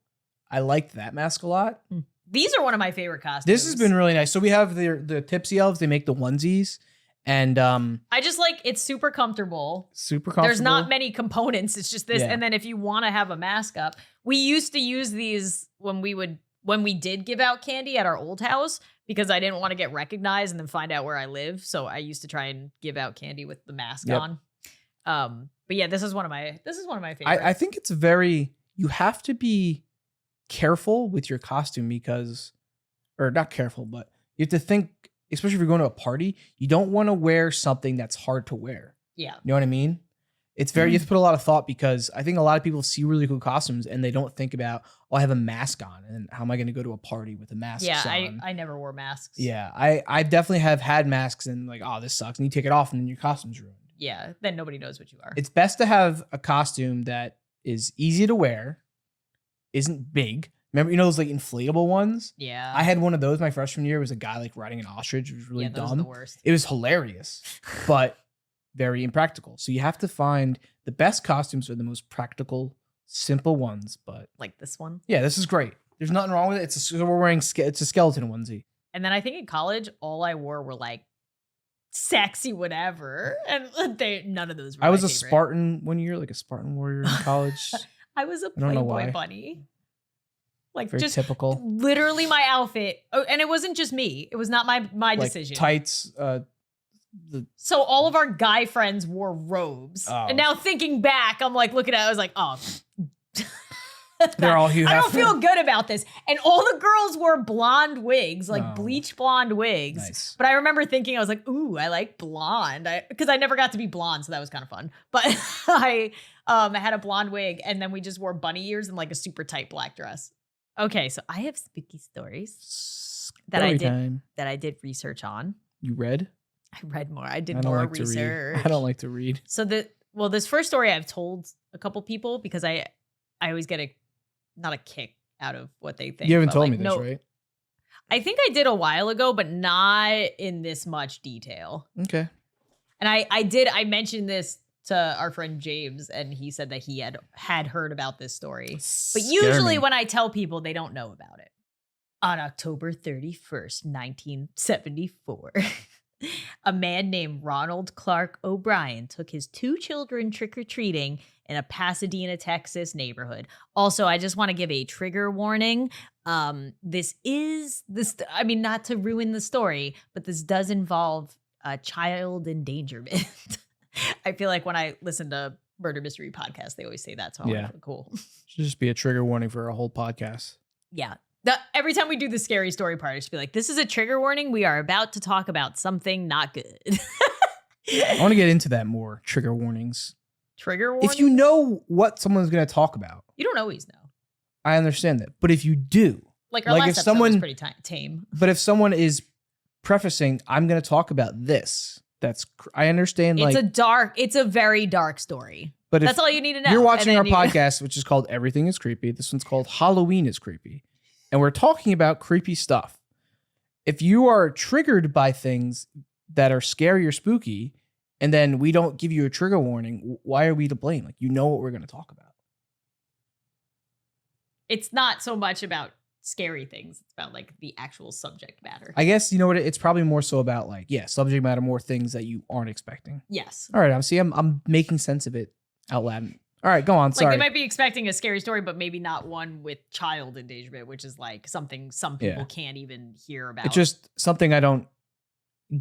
I liked that mask a lot. These are one of my favorite costumes. This has been really nice. So we have the Tipsy Elves. They make the onesies. And I just like it's super comfortable. There's not many components. It's just this. Yeah. And then if you want to have a mask up, we used to use these when we did give out candy at our old house because I didn't want to get recognized and then find out where I live. So I used to try and give out candy with the mask on. But yeah, this is one of my favorites. I think it's you have to be careful with your costume or not careful, but you have to think, especially if you're going to a party, you don't want to wear something that's hard to wear. Yeah. You know what I mean? It's you have to put a lot of thought, because I think a lot of people see really cool costumes and they don't think about, I have a mask on, and how am I going to go to a party with a mask on? Yeah, I never wore masks. Yeah, I definitely have had masks and like, oh, this sucks. And you take it off and then your costume's ruined. Yeah, then nobody knows what you are. It's best to have a costume that is easy to wear, isn't big. Remember, those like inflatable ones? Yeah. I had one of those my freshman year. It was a guy like riding an ostrich. It was really those dumb. Are the worst. It was hilarious, but very impractical. So you have to find the best costumes are the most practical, simple ones. But like this one. Yeah, this is great. There's nothing wrong with it. We're wearing it's a skeleton onesie. And then I think in college, all I wore were like sexy whatever, and none of those were I was my a favorite. Spartan one year, like a Spartan warrior in college. I was a Playboy bunny. Like very just typical. Literally my outfit. Oh, and it wasn't just me. It was not my like decision. Tights. So all of our guy friends wore robes. Oh. And now thinking back, I'm like, looking at it, I was like, oh. They're all Hugh I don't Hefner. feel good about this. And all the girls wore blonde wigs, like bleach blonde wigs. Nice. But I remember thinking, I was like, ooh, I like blonde. Because I never got to be blonde, so that was kind of fun. But I had a blonde wig, and then we just wore bunny ears and like a super tight black dress. Okay, so I have spooky stories that I did research on. You read? I read more. I did more research. I don't like to read. So this first story I've told a couple people, because I always get not a kick out of what they think. You haven't told me this, right? I think I did a while ago, but not in this much detail. Okay. And I mentioned this to our friend James, and he said that he had heard about this story. But usually when I tell people, they don't know about it. On October 31st, 1974, a man named Ronald Clark O'Brien took his 2 children trick-or-treating in a Pasadena, Texas neighborhood. Also, I just want to give a trigger warning. This, not to ruin the story, but this does involve child endangerment. I feel like when I listen to murder mystery podcasts, they always say that. So I'm like, cool. Should just be a trigger warning for a whole podcast. Yeah. Every time we do the scary story part, I just be like, this is a trigger warning. We are about to talk about something not good. I want to get into that more. Trigger warnings. Trigger warnings? If you know what someone's going to talk about. You don't always know. I understand that. But if you do. Like our last episode was pretty tame. But if someone is prefacing, I'm going to talk about this. I understand. It's a very dark story. But that's all you need to know. You're watching our podcast, which is called Everything is Creepy. This one's called Halloween is Creepy. And we're talking about creepy stuff. If you are triggered by things that are scary or spooky, and then we don't give you a trigger warning, why are we to blame? Like, you know what we're going to talk about. It's not so much about scary things. It's about like the actual subject matter. I guess, you know what? It's probably more so about like, subject matter, more things that you aren't expecting. Yes. All right. I'm making sense of it out loud. All right, go on. Sorry. Like they might be expecting a scary story, but maybe not one with child endangerment, which is like something some people can't even hear about. It's just something I don't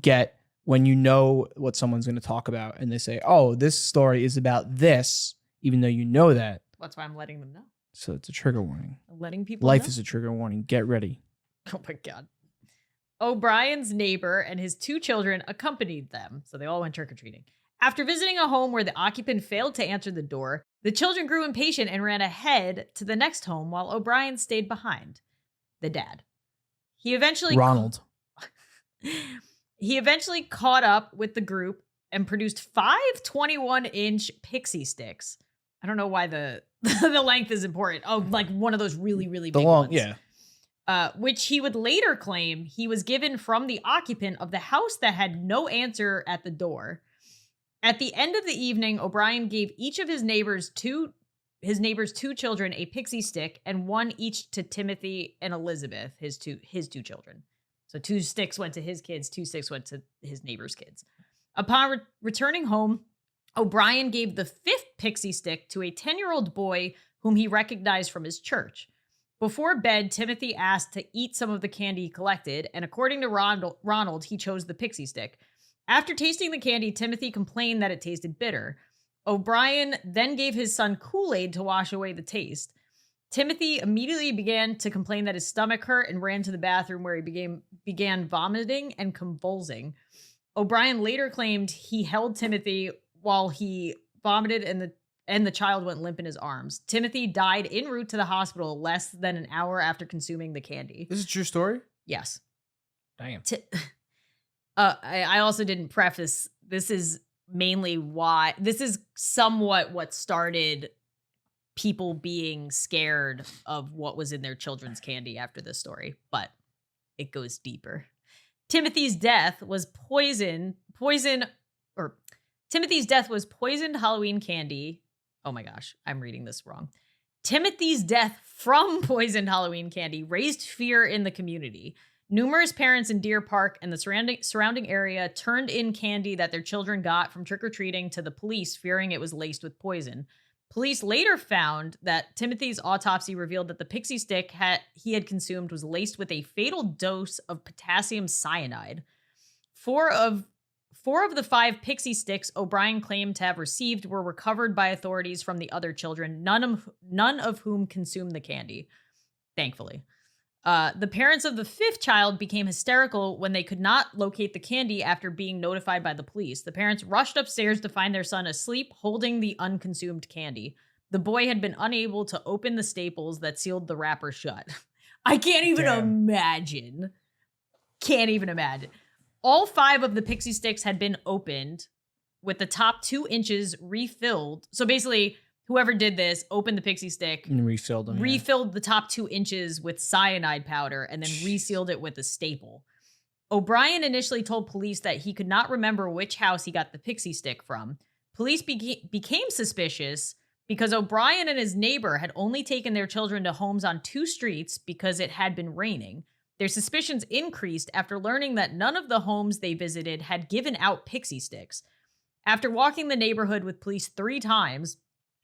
get when you know what someone's going to talk about and they say, oh, this story is about this, even though you know that. That's why I'm letting them know. So it's a trigger warning. I'm letting people Life know. is a trigger warning. Get ready. Oh my God. O'Brien's neighbor and his 2 children accompanied them. So they all went trick-or-treating. After visiting a home where the occupant failed to answer the door, the children grew impatient and ran ahead to the next home while O'Brien stayed behind. The dad. Ronald. He eventually caught up with the group and produced 5 21-inch pixie sticks. I don't know why the length is important. Oh, like one of those really, really big ones. Yeah. Which he would later claim he was given from the occupant of the house that had no answer at the door. At the end of the evening, O'Brien gave each of his neighbor's two children a pixie stick, and one each to Timothy and Elizabeth, his two children. So 2 sticks went to his kids, 2 sticks went to his neighbor's kids. Upon returning home, O'Brien gave the 5th pixie stick to a 10-year-old boy whom he recognized from his church. Before bed, Timothy asked to eat some of the candy he collected, and according to Ronald, he chose the pixie stick. After tasting the candy, Timothy complained that it tasted bitter. O'Brien then gave his son Kool-Aid to wash away the taste. Timothy immediately began to complain that his stomach hurt and ran to the bathroom where he began vomiting and convulsing. O'Brien later claimed he held Timothy while he vomited and the child went limp in his arms. Timothy died en route to the hospital less than an hour after consuming the candy. This is a true story? Yes. Damn. I also didn't preface, this is mainly why, this is somewhat what started people being scared of what was in their children's candy after this story, but it goes deeper. Timothy's death was poisoned Halloween candy. Oh my gosh, I'm reading this wrong. Timothy's death from poisoned Halloween candy raised fear in the community. Numerous parents in Deer Park and the surrounding area turned in candy that their children got from trick-or-treating to the police, fearing it was laced with poison. Police later found that Timothy's autopsy revealed that the pixie stick he had consumed was laced with a fatal dose of potassium cyanide. Four of the 5 pixie sticks O'Brien claimed to have received were recovered by authorities from the other children, none of whom consumed the candy, thankfully. The parents of the 5th child became hysterical when they could not locate the candy after being notified by the police. The parents rushed upstairs to find their son asleep, holding the unconsumed candy. The boy had been unable to open the staples that sealed the wrapper shut. I can't even imagine. Can't even imagine. All 5 of the pixie sticks had been opened with the top 2 inches refilled. So basically, whoever did this opened the pixie stick and refilled them. Refilled the top 2 inches with cyanide powder and then resealed it with a staple. O'Brien initially told police that he could not remember which house he got the pixie stick from. Police became suspicious because O'Brien and his neighbor had only taken their children to homes on 2 streets because it had been raining. Their suspicions increased after learning that none of the homes they visited had given out pixie sticks. After walking the neighborhood with police 3 times,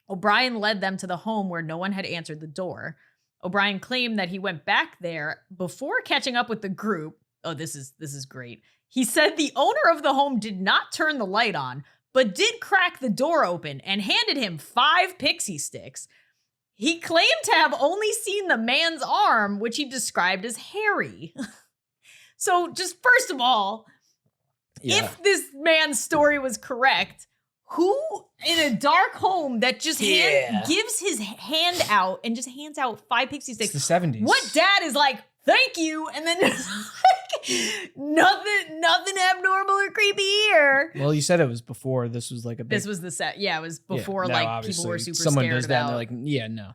O'Brien led them to the home where no one had answered the door. O'Brien claimed that he went back there before catching up with the group. Oh, this is great. He said the owner of the home did not turn the light on, but did crack the door open and handed him 5 pixie sticks. He claimed to have only seen the man's arm, which he described as hairy. So just first of all, if this man's story was correct, who in a dark home that just gives his hand out and just hands out 5 pixie sticks? It's the 70s. What dad is like, thank you, and then there's like nothing abnormal or creepy here. Well, you said it was before. This was like a big... This was the set. Yeah, it was before like people were super someone scared does about. That and they're like, no.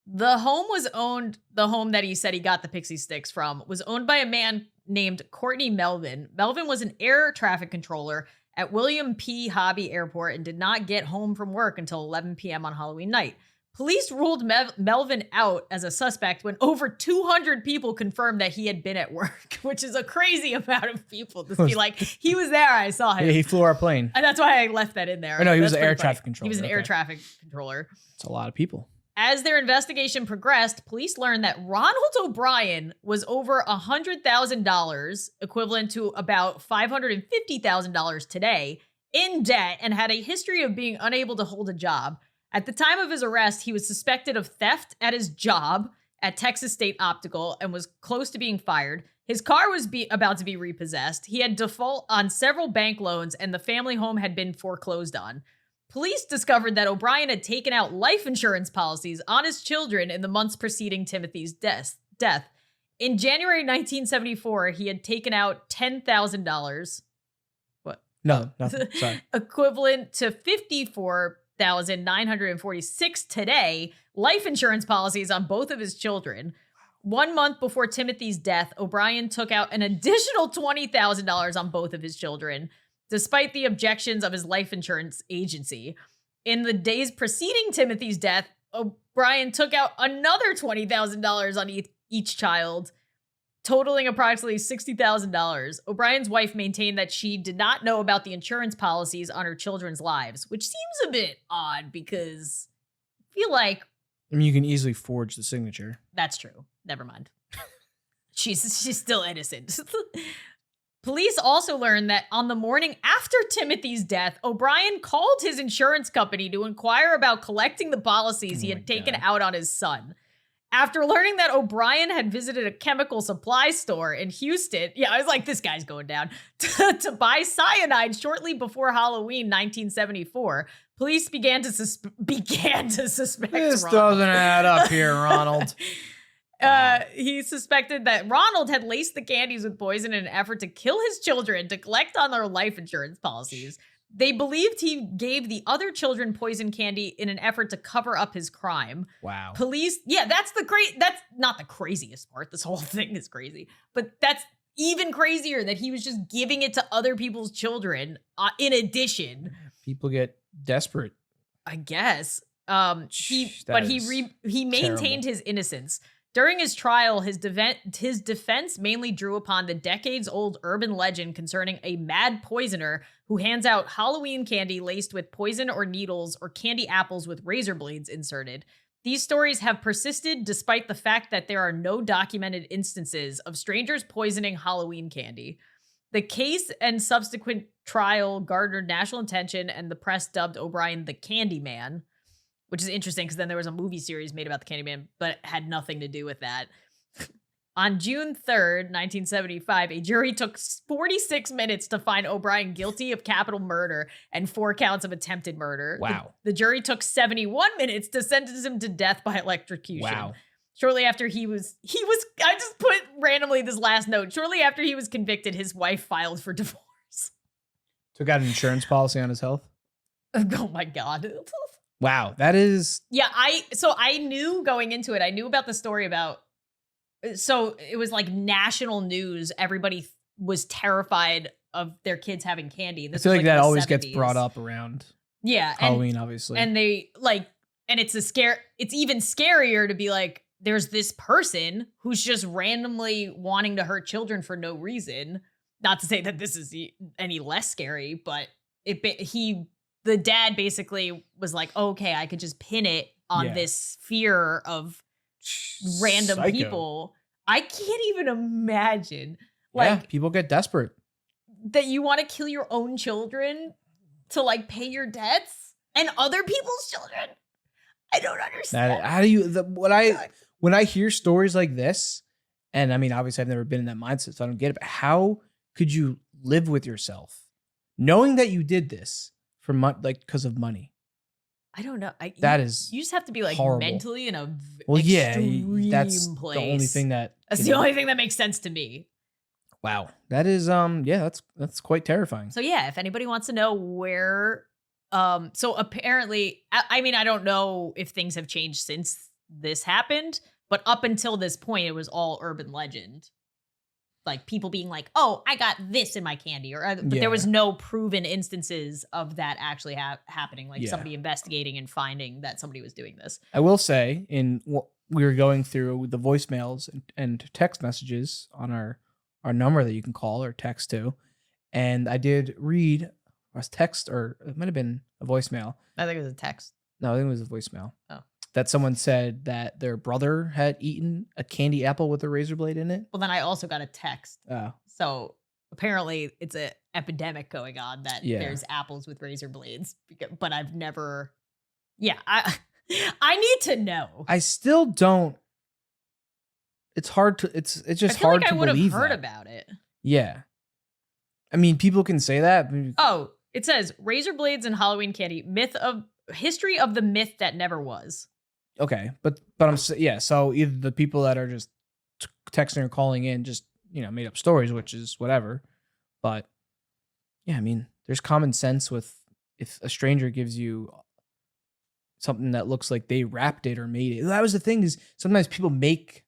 The home that he said he got the pixie sticks from was owned by a man named Courtney Melvin. Melvin was an air traffic controller at William P. Hobby Airport and did not get home from work until 11 p.m. on Halloween night. Police ruled Melvin out as a suspect when over 200 people confirmed that he had been at work, which is a crazy amount of people to be like, he was there, I saw him. Yeah, he flew our plane. And that's why I left that in there. Oh, no, he was an air traffic controller. He was an air traffic controller. It's a lot of people. As their investigation progressed, police learned that Ronald O'Brien was over $100,000, equivalent to about $550,000 today, in debt and had a history of being unable to hold a job. At the time of his arrest, he was suspected of theft at his job at Texas State Optical and was close to being fired. His car was about to be repossessed. He had default on several bank loans and the family home had been foreclosed on. Police discovered that O'Brien had taken out life insurance policies on his children in the months preceding Timothy's death. In January 1974, he had taken out $10,000. What? No, nothing. Sorry. Equivalent to $54,946 today, life insurance policies on both of his children. 1 month before Timothy's death, O'Brien took out an additional $20,000 on both of his children, despite the objections of his life insurance agency. In the days preceding Timothy's death, O'Brien took out another $20,000 on each child, totaling approximately $60,000. O'Brien's wife maintained that she did not know about the insurance policies on her children's lives, which seems a bit odd because I feel like... I mean, you can easily forge the signature. That's true. Never mind. She's still innocent. Police also learned that on the morning after Timothy's death, O'Brien called his insurance company to inquire about collecting the policies he had taken out on his son. After learning that O'Brien had visited a chemical supply store in Houston, I was like, this guy's going down, to buy cyanide shortly before Halloween 1974, police began to suspect This Ronald. doesn't add up here, Ronald. He suspected that Ronald had laced the candies with poison in an effort to kill his children to collect on their life insurance policies. They believed he gave the other children poison candy in an effort to cover up his crime. Wow. Police, that's not the craziest part. This whole thing is crazy. But that's even crazier that he was just giving it to other people's children in addition. People get desperate. I guess. He maintained his innocence. During his trial, his defense mainly drew upon the decades-old urban legend concerning a mad poisoner who hands out Halloween candy laced with poison or needles or candy apples with razor blades inserted. These stories have persisted despite the fact that there are no documented instances of strangers poisoning Halloween candy. The case and subsequent trial garnered national attention, and the press dubbed O'Brien the Candyman, which is interesting because then there was a movie series made about the Candyman, but it had nothing to do with that. On June 3rd, 1975, a jury took 46 minutes to find O'Brien guilty of capital murder and 4 counts of attempted murder. Wow. The jury took 71 minutes to sentence him to death by electrocution. Wow. Shortly after he was, I just put randomly this last note. Shortly after he was convicted, his wife filed for divorce. Took out an insurance policy on his health? Oh my God. Wow, that is... Yeah, I knew going into it, I knew about the story about, so it was like national news. Everybody was terrified of their kids having candy. I feel like that always gets brought up around Halloween, obviously. And they and it's even scarier to be like, there's this person who's just randomly wanting to hurt children for no reason. Not to say that this is any less scary, but the dad basically was like, okay, I could just pin it on this fear of random people. I can't even imagine. People get desperate. That you want to kill your own children to pay your debts and other people's children. I don't understand. How do you, when I hear stories like this, and I mean, obviously I've never been in that mindset, so I don't get it, but how could you live with yourself knowing that you did this for because of money? I don't know. You just have to be horrible. Mentally in a extreme that's place. The only thing that's the only thing that makes sense to me. Wow. That is that's quite terrifying. So if anybody wants to know where so apparently I mean, I don't know if things have changed since this happened, but up until this point it was all urban legend. Like people being like, oh, I got this in my candy. But there was no proven instances of that actually happening. Somebody investigating and finding that somebody was doing this. I will say we were going through the voicemails and text messages on our number that you can call or text to. And I did read a text, or it might have been a voicemail. I think it was a text. No, I think it was a voicemail. Oh. That someone said that their brother had eaten a candy apple with a razor blade in it. Well, then I also got a text. Oh. So apparently it's an epidemic going on that there's apples with razor blades. But I've never... I need to know. I still don't... It's hard to... It's just hard to believe. I would have heard about it. Yeah. I mean, people can say that. Oh, it says, razor blades and Halloween candy, history of the myth that never was. Okay, but so either the people that are just texting or calling in just, made up stories, which is whatever. But I mean, there's common sense with if a stranger gives you something that looks like they wrapped it or made it. That was the thing, is sometimes people make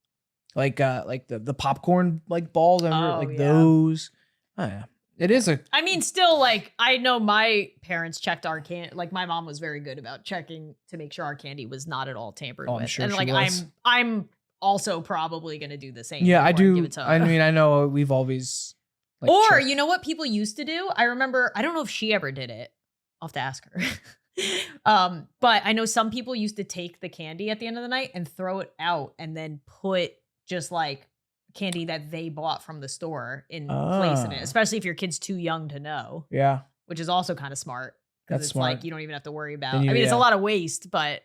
like the popcorn balls, those. Oh, yeah. It is I mean, still, I know my parents checked our candy. My mom was very good about checking to make sure our candy was not at all tampered with. I'm sure and I'm also probably going to do the same. Yeah, I do. I mean, I know we've always. Or you know what people used to do? I remember. I don't know if she ever did it. I'll have to ask her. But I know some people used to take the candy at the end of the night and throw it out, and then put just candy that they bought from the store in place of it, especially if your kid's too young to know. Yeah. Which is also kind of smart. That's it's smart. like you don't even have to worry about. It's a lot of waste, but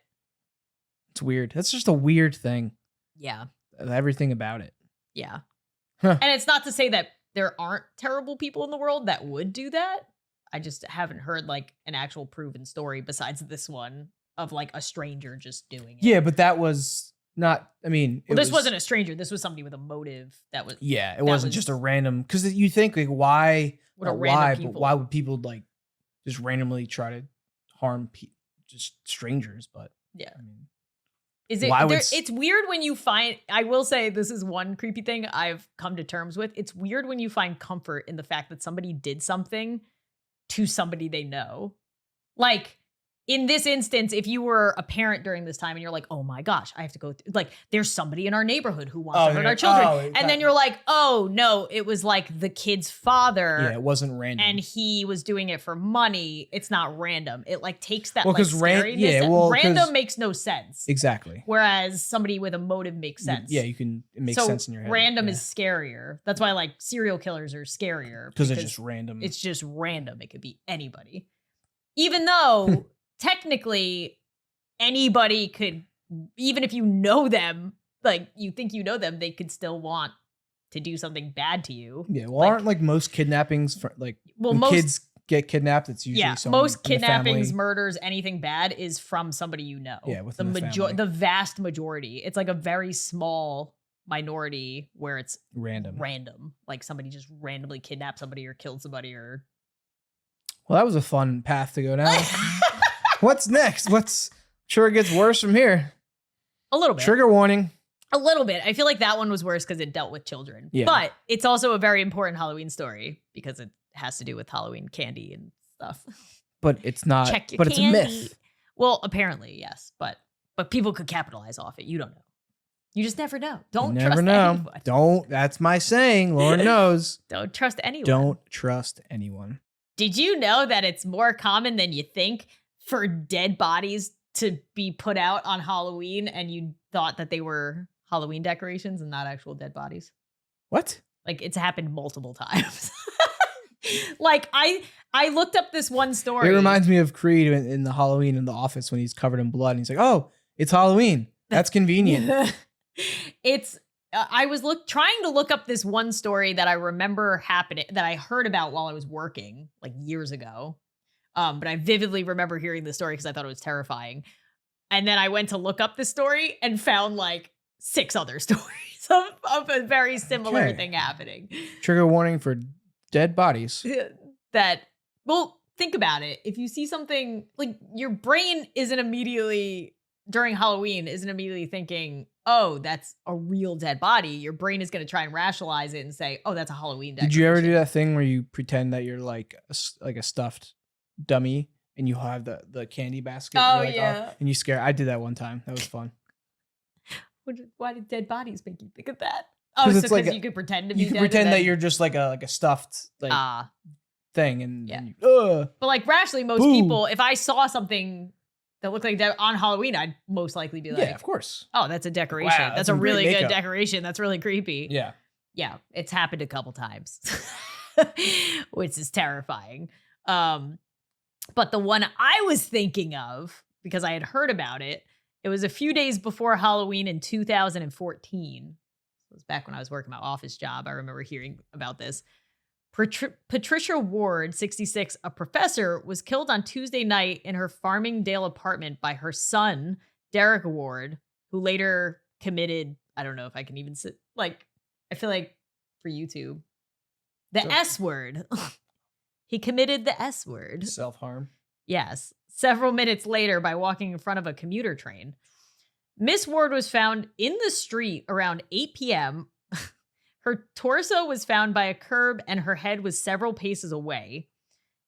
it's weird. That's just a weird thing. Yeah. Everything about it. Yeah. Huh. And it's not to say that there aren't terrible people in the world that would do that. I just haven't heard like an actual proven story besides this one of like a stranger just doing it. Yeah, but that was not, I mean. This wasn't a stranger. This was somebody with a motive that was. Yeah, it wasn't just a random, because you think like why, but why would people like just randomly try to harm just strangers? But yeah. I mean, it's weird when you find, I will say this is one creepy thing I've come to terms with. It's weird when you find comfort in the fact that somebody did something to somebody they know. Like in this instance, if you were a parent during this time and you're like, oh my gosh, I have to go like there's somebody in our neighborhood who wants to hurt our children. And then you're like, oh no, it was like the kid's father. Yeah, it wasn't random. And he was doing it for money. It's not random. It like takes that random makes no sense. Exactly. Whereas somebody with a motive makes sense. Yeah, it makes sense in your head. Random is scarier. That's why like serial killers are scarier. Because it's just random. It's just random. It could be anybody. Even though technically anybody could, even if you know them, like you think you know them, they could still want to do something bad to you. Yeah, well, aren't like most kidnappings for like when kids get kidnapped, it's usually most kidnappings, murders, anything bad is from somebody you know. Yeah, within the family. The vast majority. It's like a very small minority where it's random. Like somebody just randomly kidnapped somebody or killed somebody or. Well, that was a fun path to go down. What's next? Sure it gets worse from here. A little bit. Trigger warning. A little bit. I feel like that one was worse because it dealt with children. Yeah. But it's also a very important Halloween story because it has to do with Halloween candy and stuff. But it's not. Check your but candy. It's a myth. Well, apparently, yes. But people could capitalize off it. You don't know. You just never know. Don't trust anyone. Don't. That's my saying. Lord knows. Don't trust anyone. Don't trust anyone. Did you know that it's more common than you think for dead bodies to be put out on Halloween and you thought that they were Halloween decorations and not actual dead bodies? What? Like it's happened multiple times. Like I looked up this one story. It reminds me of Creed in the Halloween in the office when he's covered in blood and he's like, oh, it's Halloween. That's convenient. I was trying to look up this one story that I remember happening, that I heard about while I was working like years ago. But I vividly remember hearing the story because I thought it was terrifying. And then I went to look up the story and found like 6 other stories of a very similar thing happening. Trigger warning for dead bodies. Well, think about it. If you see something, like your brain during Halloween isn't immediately thinking, oh, that's a real dead body. Your brain is going to try and rationalize it and say, oh, that's a Halloween decoration. Did you ever do that thing where you pretend that you're like a stuffed dummy and you have the candy basket? Oh, like, yeah. And you scare. I did that one time. That was fun. Why did dead bodies make you think of that? Oh, so because you could pretend to be dead. You could pretend that you're just like a stuffed thing. And, yeah. And but like rationally, most people, if I saw something that looked like that on Halloween, I'd most likely be like, yeah, of course. Oh, that's a decoration. Wow, that's a really good decoration. That's really creepy. Yeah. Yeah. It's happened a couple times, which is terrifying. But the one I was thinking of, because I had heard about it, it was a few days before Halloween in 2014. It was back when I was working my office job. I remember hearing about this. Patricia Ward, 66, a professor, was killed on Tuesday night in her Farmingdale apartment by her son, Derek Ward, who later committed, I don't know if I can even say, like, I feel like for YouTube, the S word. He committed the S word. Self-harm. Yes. Several minutes later by walking in front of a commuter train. Miss Ward was found in the street around 8 p.m. Her torso was found by a curb and her head was several paces away.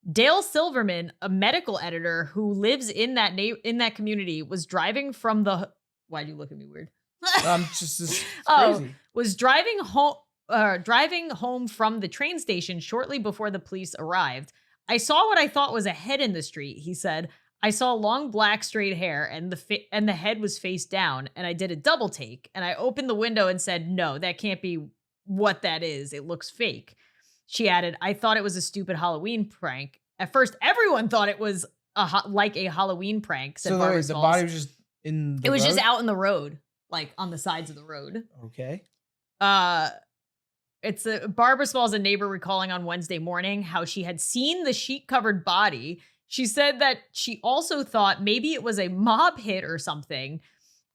Dale Silverman, a medical editor who lives in that community, was driving from the... Why'd you look at me weird? Just crazy. Was driving home from the train station shortly before the police arrived. I saw what I thought was a head in the street, he said. I saw long black straight hair and the head was face down, and I did a double take and I opened the window and said, no, that can't be what that is. It looks fake. She added, I thought it was a stupid Halloween prank. At first, everyone thought it was like a Halloween prank. So the body was just in the road? Just out in the road, like on the sides of the road. Okay. It's Barbara Small's a neighbor recalling on Wednesday morning how she had seen the sheet-covered body. She said that she also thought maybe it was a mob hit or something.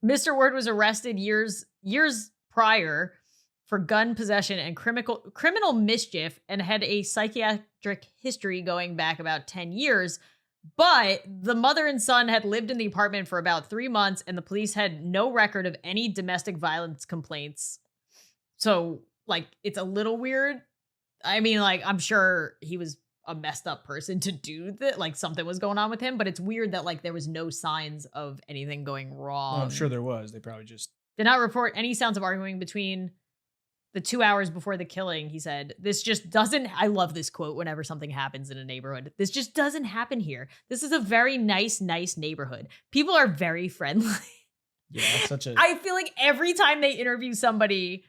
Mr. Word was arrested years prior for gun possession and criminal mischief and had a psychiatric history going back about 10 years. But the mother and son had lived in the apartment for about 3 months, and the police had no record of any domestic violence complaints. So, like, it's a little weird. I mean, like, I'm sure he was a messed up person to do that. Like, something was going on with him, but it's weird that, like, there was no signs of anything going wrong. Well, I'm sure there was. They probably just did not report any sounds of arguing between the 2 hours before the killing. He said, this just doesn't, I love this quote whenever something happens in a neighborhood. This just doesn't happen here. This is a very nice neighborhood. People are very friendly. Yeah, that's such a. I feel like every time they interview somebody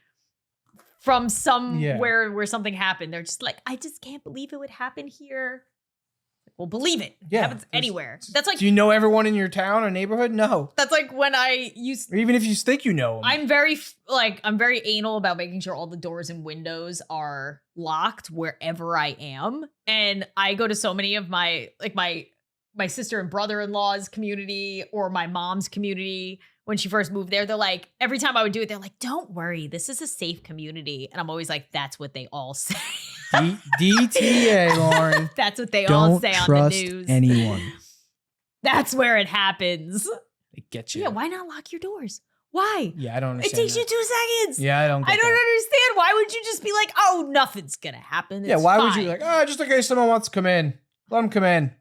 from somewhere where something happened, they're just like, I just can't believe it would happen here. Well, believe it. Yeah, it happens anywhere. That's like. Do you know everyone in your town or neighborhood? No. That's like when I used. Or even if you think you know them. I'm very anal about making sure all the doors and windows are locked wherever I am, and I go to so many of my sister and brother-in-law's community or my mom's community. When she first moved there, they're like, every time I would do it, they're like, don't worry, this is a safe community. And I'm always like, that's what they all say. DTA, Lauren. That's what they all say on the news. Anyone. That's where it happens. They get you. Yeah, why not lock your doors? Why? Yeah, I don't understand. It takes you 2 seconds. Yeah, I don't understand. Why would you just be like, oh, nothing's going to happen? It's why would you be like, oh, just in case someone wants to come in. Let them come in.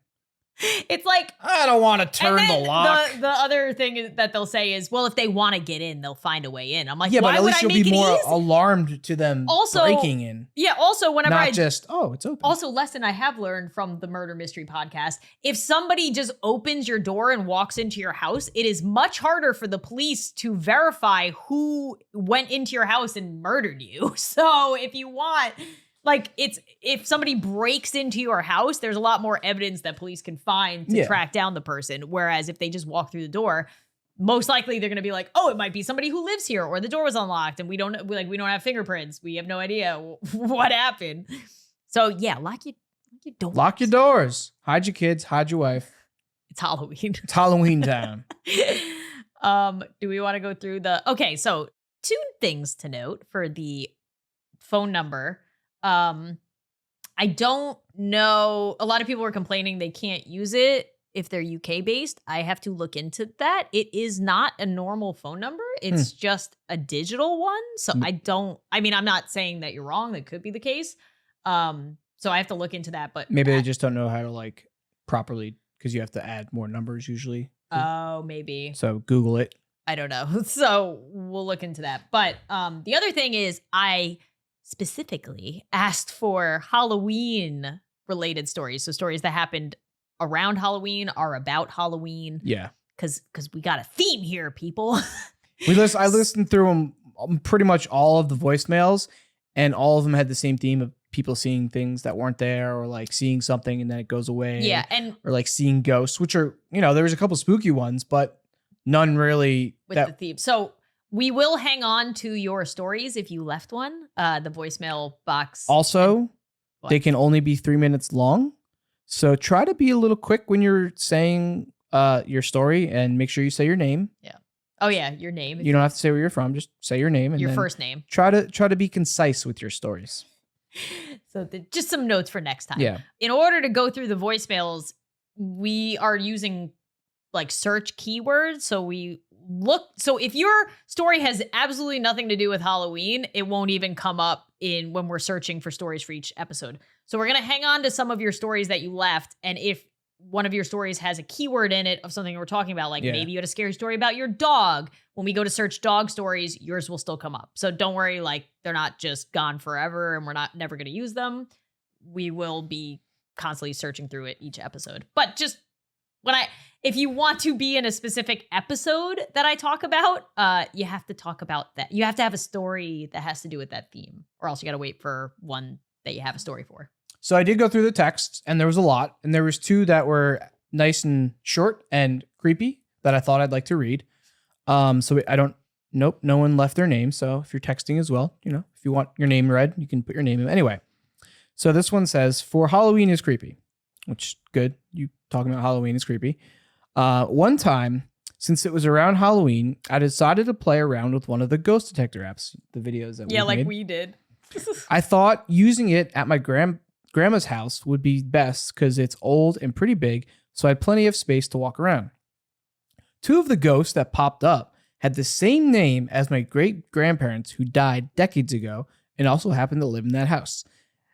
It's like, I don't want to turn the lock. The other thing that they'll say is, well, if they want to get in, they'll find a way in. I'm like, yeah, why but at least would you'll be more easy? Alarmed to them breaking in. Yeah. Also, whenever not just, oh, it's open. Also, lesson I have learned from the Murder Mystery podcast: if somebody just opens your door and walks into your house, it is much harder for the police to verify who went into your house and murdered you. So, if you want. Like, if somebody breaks into your house, there's a lot more evidence that police can find to track down the person. Whereas if they just walk through the door, most likely they're going to be like, oh, it might be somebody who lives here, or the door was unlocked and we don't have fingerprints. We have no idea what happened. So yeah, lock your doors. Lock your doors. Hide your kids. Hide your wife. It's Halloween. It's Halloween time. Do we want to go through okay, so 2 things to note for the phone number. I don't know. A lot of people were complaining they can't use it if they're UK based. I have to look into that. It is not a normal phone number. It's just a digital one. So I'm not saying that you're wrong. That could be the case. So I have to look into that, but maybe they just don't know how to like properly, because you have to add more numbers usually. Oh, maybe. So Google it. I don't know. So we'll look into that. But the other thing is I specifically asked for Halloween related stories. So stories that happened around Halloween are about Halloween. Yeah. Cause we got a theme here, people. I listened through them, pretty much all of the voicemails, and all of them had the same theme of people seeing things that weren't there, or like seeing something and then it goes away. Yeah. Or like seeing ghosts, which are, there was a couple spooky ones, but none really with the theme. So we will hang on to your stories if you left one. The voicemail box. Also, they can only be 3 minutes long. So try to be a little quick when you're saying your story, and make sure you say your name. Yeah. Oh yeah, your name. You don't have to say where you're from. Just say your name and your first name. Try to be concise with your stories. So just some notes for next time. Yeah. In order to go through the voicemails, we are using like search keywords. So if your story has absolutely nothing to do with Halloween, it won't even come up when we're searching for stories for each episode. So we're going to hang on to some of your stories that you left. And if one of your stories has a keyword in it of something we're talking about, like maybe you had a scary story about your dog, when we go to search dog stories, yours will still come up. So don't worry, like they're not just gone forever and we're never going to use them. We will be constantly searching through it each episode. But just if you want to be in a specific episode that I talk about, you have to talk about that. You have to have a story that has to do with that theme, or else you got to wait for one that you have a story for. So I did go through the texts, and there was a lot, and there was 2 that were nice and short and creepy that I thought I'd like to read. So I don't. Nope, no one left their name. So if you're texting as well, you know, if you want your name read, you can put your name in. Anyway, so this one says, "For Halloween is creepy," which good. You talking about Halloween is creepy. One time, since it was around Halloween, I decided to play around with one of the ghost detector apps, the videos that we made. We did. I thought using it at my grandma's house would be best because it's old and pretty big, so I had plenty of space to walk around. 2 of the ghosts that popped up had the same name as my great-grandparents who died decades ago and also happened to live in that house.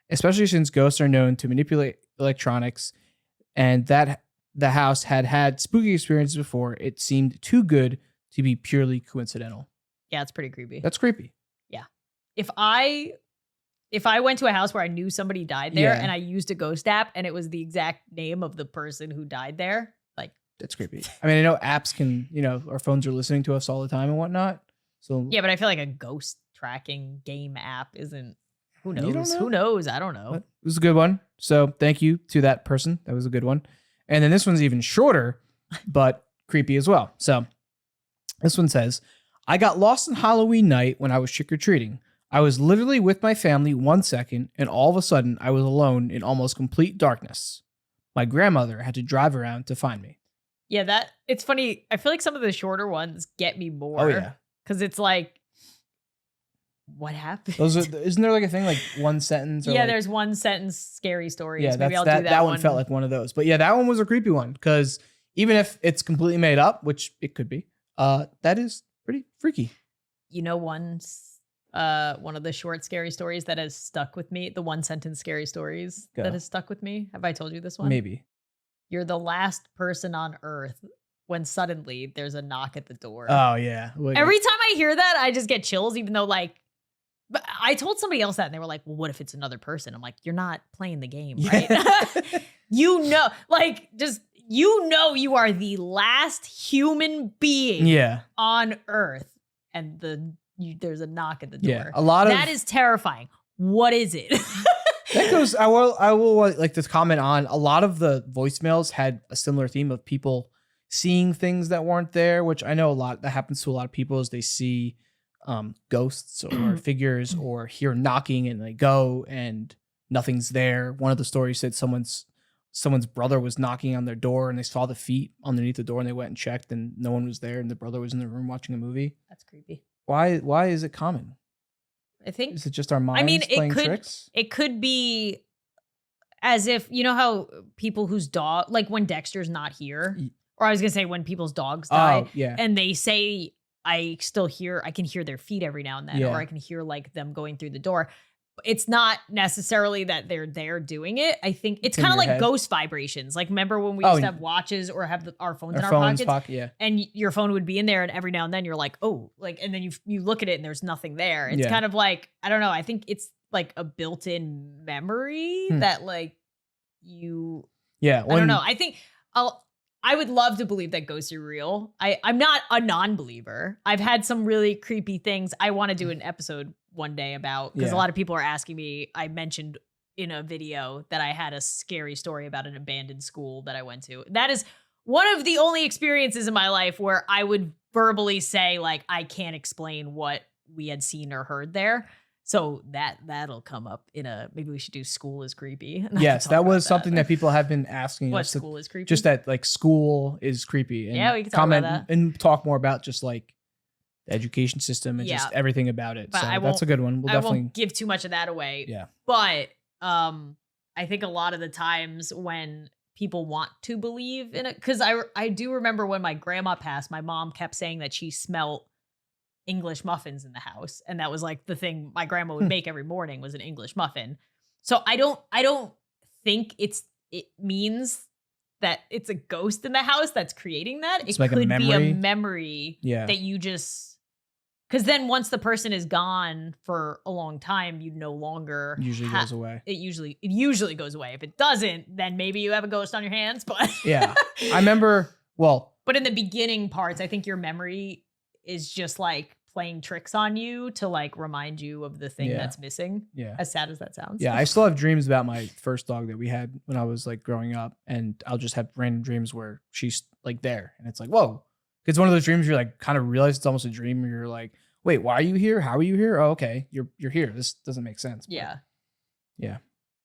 Especially since ghosts are known to manipulate electronics and that the house had spooky experiences before, it seemed too good to be purely coincidental. Yeah, it's pretty creepy. That's creepy. Yeah. If I went to a house where I knew somebody died there and I used a ghost app and it was the exact name of the person who died there, like, that's creepy. I mean, I know apps can, you know, our phones are listening to us all the time and whatnot. So yeah, but I feel like a ghost tracking game app isn't. Who knows? Who knows? I don't know. It was a good one. So thank you to that person. That was a good one. And then this one's even shorter, but creepy as well. So this one says, "I got lost on Halloween night when I was trick-or-treating. I was literally with my family 1 second, and all of a sudden I was alone in almost complete darkness. My grandmother had to drive around to find me." Yeah, it's funny. I feel like some of the shorter ones get me more. Oh, yeah. Because it's like, what happened? Isn't there like a thing like one sentence? Or yeah, like, there's one sentence scary stories. Yeah, maybe I'll do that. That one felt like one of those. But yeah, that one was a creepy one because even if it's completely made up, which it could be, that is pretty freaky. You know, one of the short scary stories that has stuck with me, the one sentence scary stories that has stuck with me. Have I told you this one? Maybe. "You're the last person on earth when suddenly there's a knock at the door." Oh, yeah. Every time I hear that, I just get chills, even though, like, but I told somebody else that and they were like, "Well, what if it's another person?" I'm like, "You're not playing the game, right?" You know, like, just, you know, you are the last human being on earth and there's a knock at the door. Yeah, that is terrifying. What is it? That goes, I will like to comment on a lot of the voicemails had a similar theme of people seeing things that weren't there, which I know that happens to a lot of people as they see ghosts or figures or hear knocking and they go and nothing's there. One of the stories said someone's brother was knocking on their door and they saw the feet underneath the door and they went and checked and no one was there and the brother was in the room watching a movie. That's creepy. Why is it common? I think, is it just our minds playing tricks? It could be as if, you know how people whose dog, like when Dexter's not here, or I was gonna say when people's dogs die, and they say I can hear their feet every now and then, or I can hear like them going through the door. It's not necessarily that they're there doing it. I think it's kind of like ghost vibrations. Like, remember when we used to have watches or have our phones in our pockets? And your phone would be in there, and every now and then you're like, oh, like, and then you look at it and there's nothing there. It's kind of like, I don't know. I think it's like a built-in memory that like you. Yeah. I don't know. I think I would love to believe that ghosts are real. I'm not a non-believer. I've had some really creepy things. I want to do an episode one day about, because a lot of people are asking me. I mentioned in a video that I had a scary story about an abandoned school that I went to. That is one of the only experiences in my life where I would verbally say, like, I can't explain what we had seen or heard there. So that'll come up maybe we should do school is creepy. Yes, that was something that people have been asking what us. School is creepy? Just that like school is creepy. And we can talk about that. And talk more about just like the education system and just everything about it. But so that's a good one. I won't give too much of that away. Yeah. But I think a lot of the times when people want to believe in it, because I do remember when my grandma passed, my mom kept saying that she smelled English muffins in the house, and that was like the thing my grandma would make every morning was an English muffin. So I don't think it means that it's a ghost in the house that's creating that. It's it like could a be a memory that you just, because then once the person is gone for a long time, you no longer goes away. It usually goes away. If it doesn't, then maybe you have a ghost on your hands. But yeah, I remember Well, but in the beginning parts, I think your memory is just like playing tricks on you to like remind you of the thing that's missing. Yeah. As sad as that sounds. Yeah. I still have dreams about my first dog that we had when I was like growing up. And I'll just have random dreams where she's like there. And it's like, whoa. It's one of those dreams you're like kind of realize it's almost a dream where you're like, wait, why are you here? How are you here? Oh, okay. You're here. This doesn't make sense. But yeah.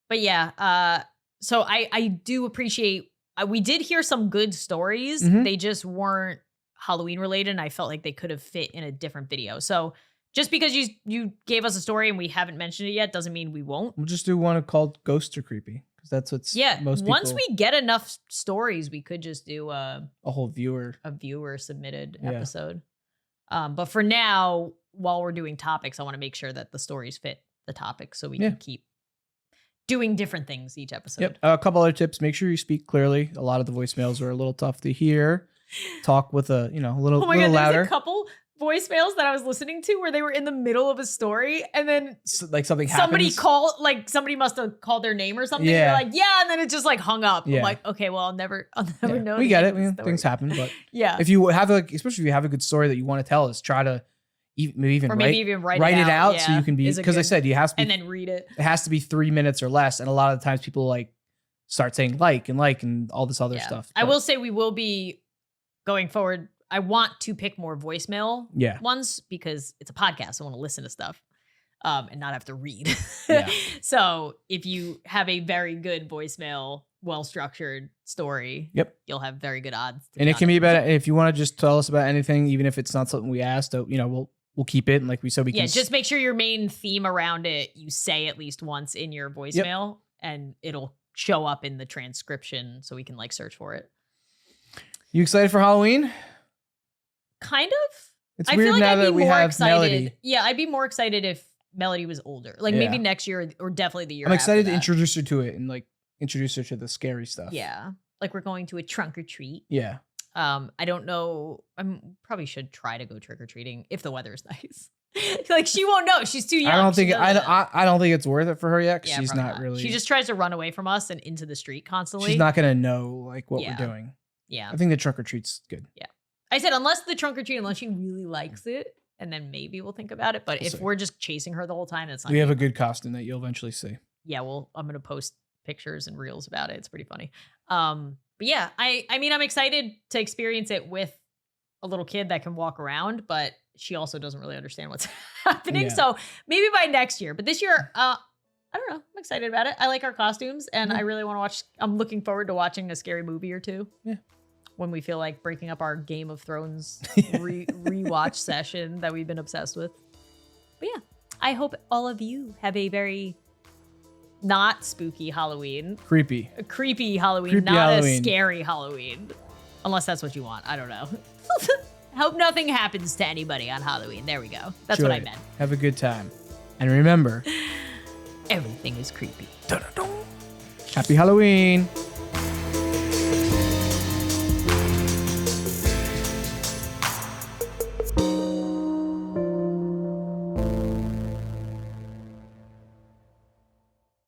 But yeah. So I do appreciate, we did hear some good stories. They just weren't Halloween related, and I felt like they could have fit in a different video. So just because you gave us a story and we haven't mentioned it yet doesn't mean we won't. We'll just do one called Ghosts Are Creepy, because that's what's most people. Once we get enough stories, we could just do a whole viewer submitted episode. But for now, while we're doing topics, I want to make sure that the stories fit the topic so we can keep doing different things each episode. Yep. A couple other tips: make sure you speak clearly. A lot of the voicemails are a little tough to hear. Talk with a little, oh my God, louder. There's a couple voicemails that I was listening to where they were in the middle of a story and then like somebody somebody must have called their name or something. Yeah. They're like, yeah, and then it just like hung up. Yeah. I'm like, okay, well, I'll never know. We get it. Things happen, but if you have especially if you have a good story that you want to tell us, try to maybe even write it out so you can be, because I said you have to be, and then read it. It has to be 3 minutes or less, and a lot of the times people like start saying and all this other stuff. But I will say we will be going forward. I want to pick more voicemail ones because it's a podcast. I want to listen to stuff and not have to read. So if you have a very good voicemail, well-structured story, you'll have very good odds. And it can be about, if you want to just tell us about anything, even if it's not something we asked, we'll keep it. And like we said, we can. Just make sure your main theme around it, you say at least once in your voicemail and it'll show up in the transcription so we can like search for it. You excited for Halloween? Kind of. It's weird now that we have Melody. Yeah, I'd be more excited if Melody was older. Like maybe next year or definitely the year I'm excited to introduce her to it and like introduce her to the scary stuff. Yeah. Like we're going to a trunk or treat. Yeah. I don't know. I probably should try to go trick or treating if the weather is nice. Like she won't know. She's too young. I don't think it's worth it for her yet. She's not really. She just tries to run away from us and into the street constantly. She's not gonna know like what we're doing. Yeah. I think the trunk or treat's good. Yeah. I said unless the trunk or treat, unless she really likes it, and then maybe we'll think about it. But if we're just chasing her the whole time, it's not. We have a good costume that you'll eventually see. Yeah. Well, I'm gonna post pictures and reels about it. It's pretty funny. But yeah, I mean, I'm excited to experience it with a little kid that can walk around, but she also doesn't really understand what's happening. Yeah. So maybe by next year, but this year, I don't know. I'm excited about it. I like our costumes and I really want to watch. I'm looking forward to watching a scary movie or two. Yeah. When we feel like breaking up our Game of Thrones rewatch session that we've been obsessed with. But yeah, I hope all of you have a very not spooky Halloween. A creepy Halloween, not a scary Halloween. Unless that's what you want. I don't know. Hope nothing happens to anybody on Halloween. There we go. That's what I meant. Have a good time. And remember, everything is creepy. Happy Halloween.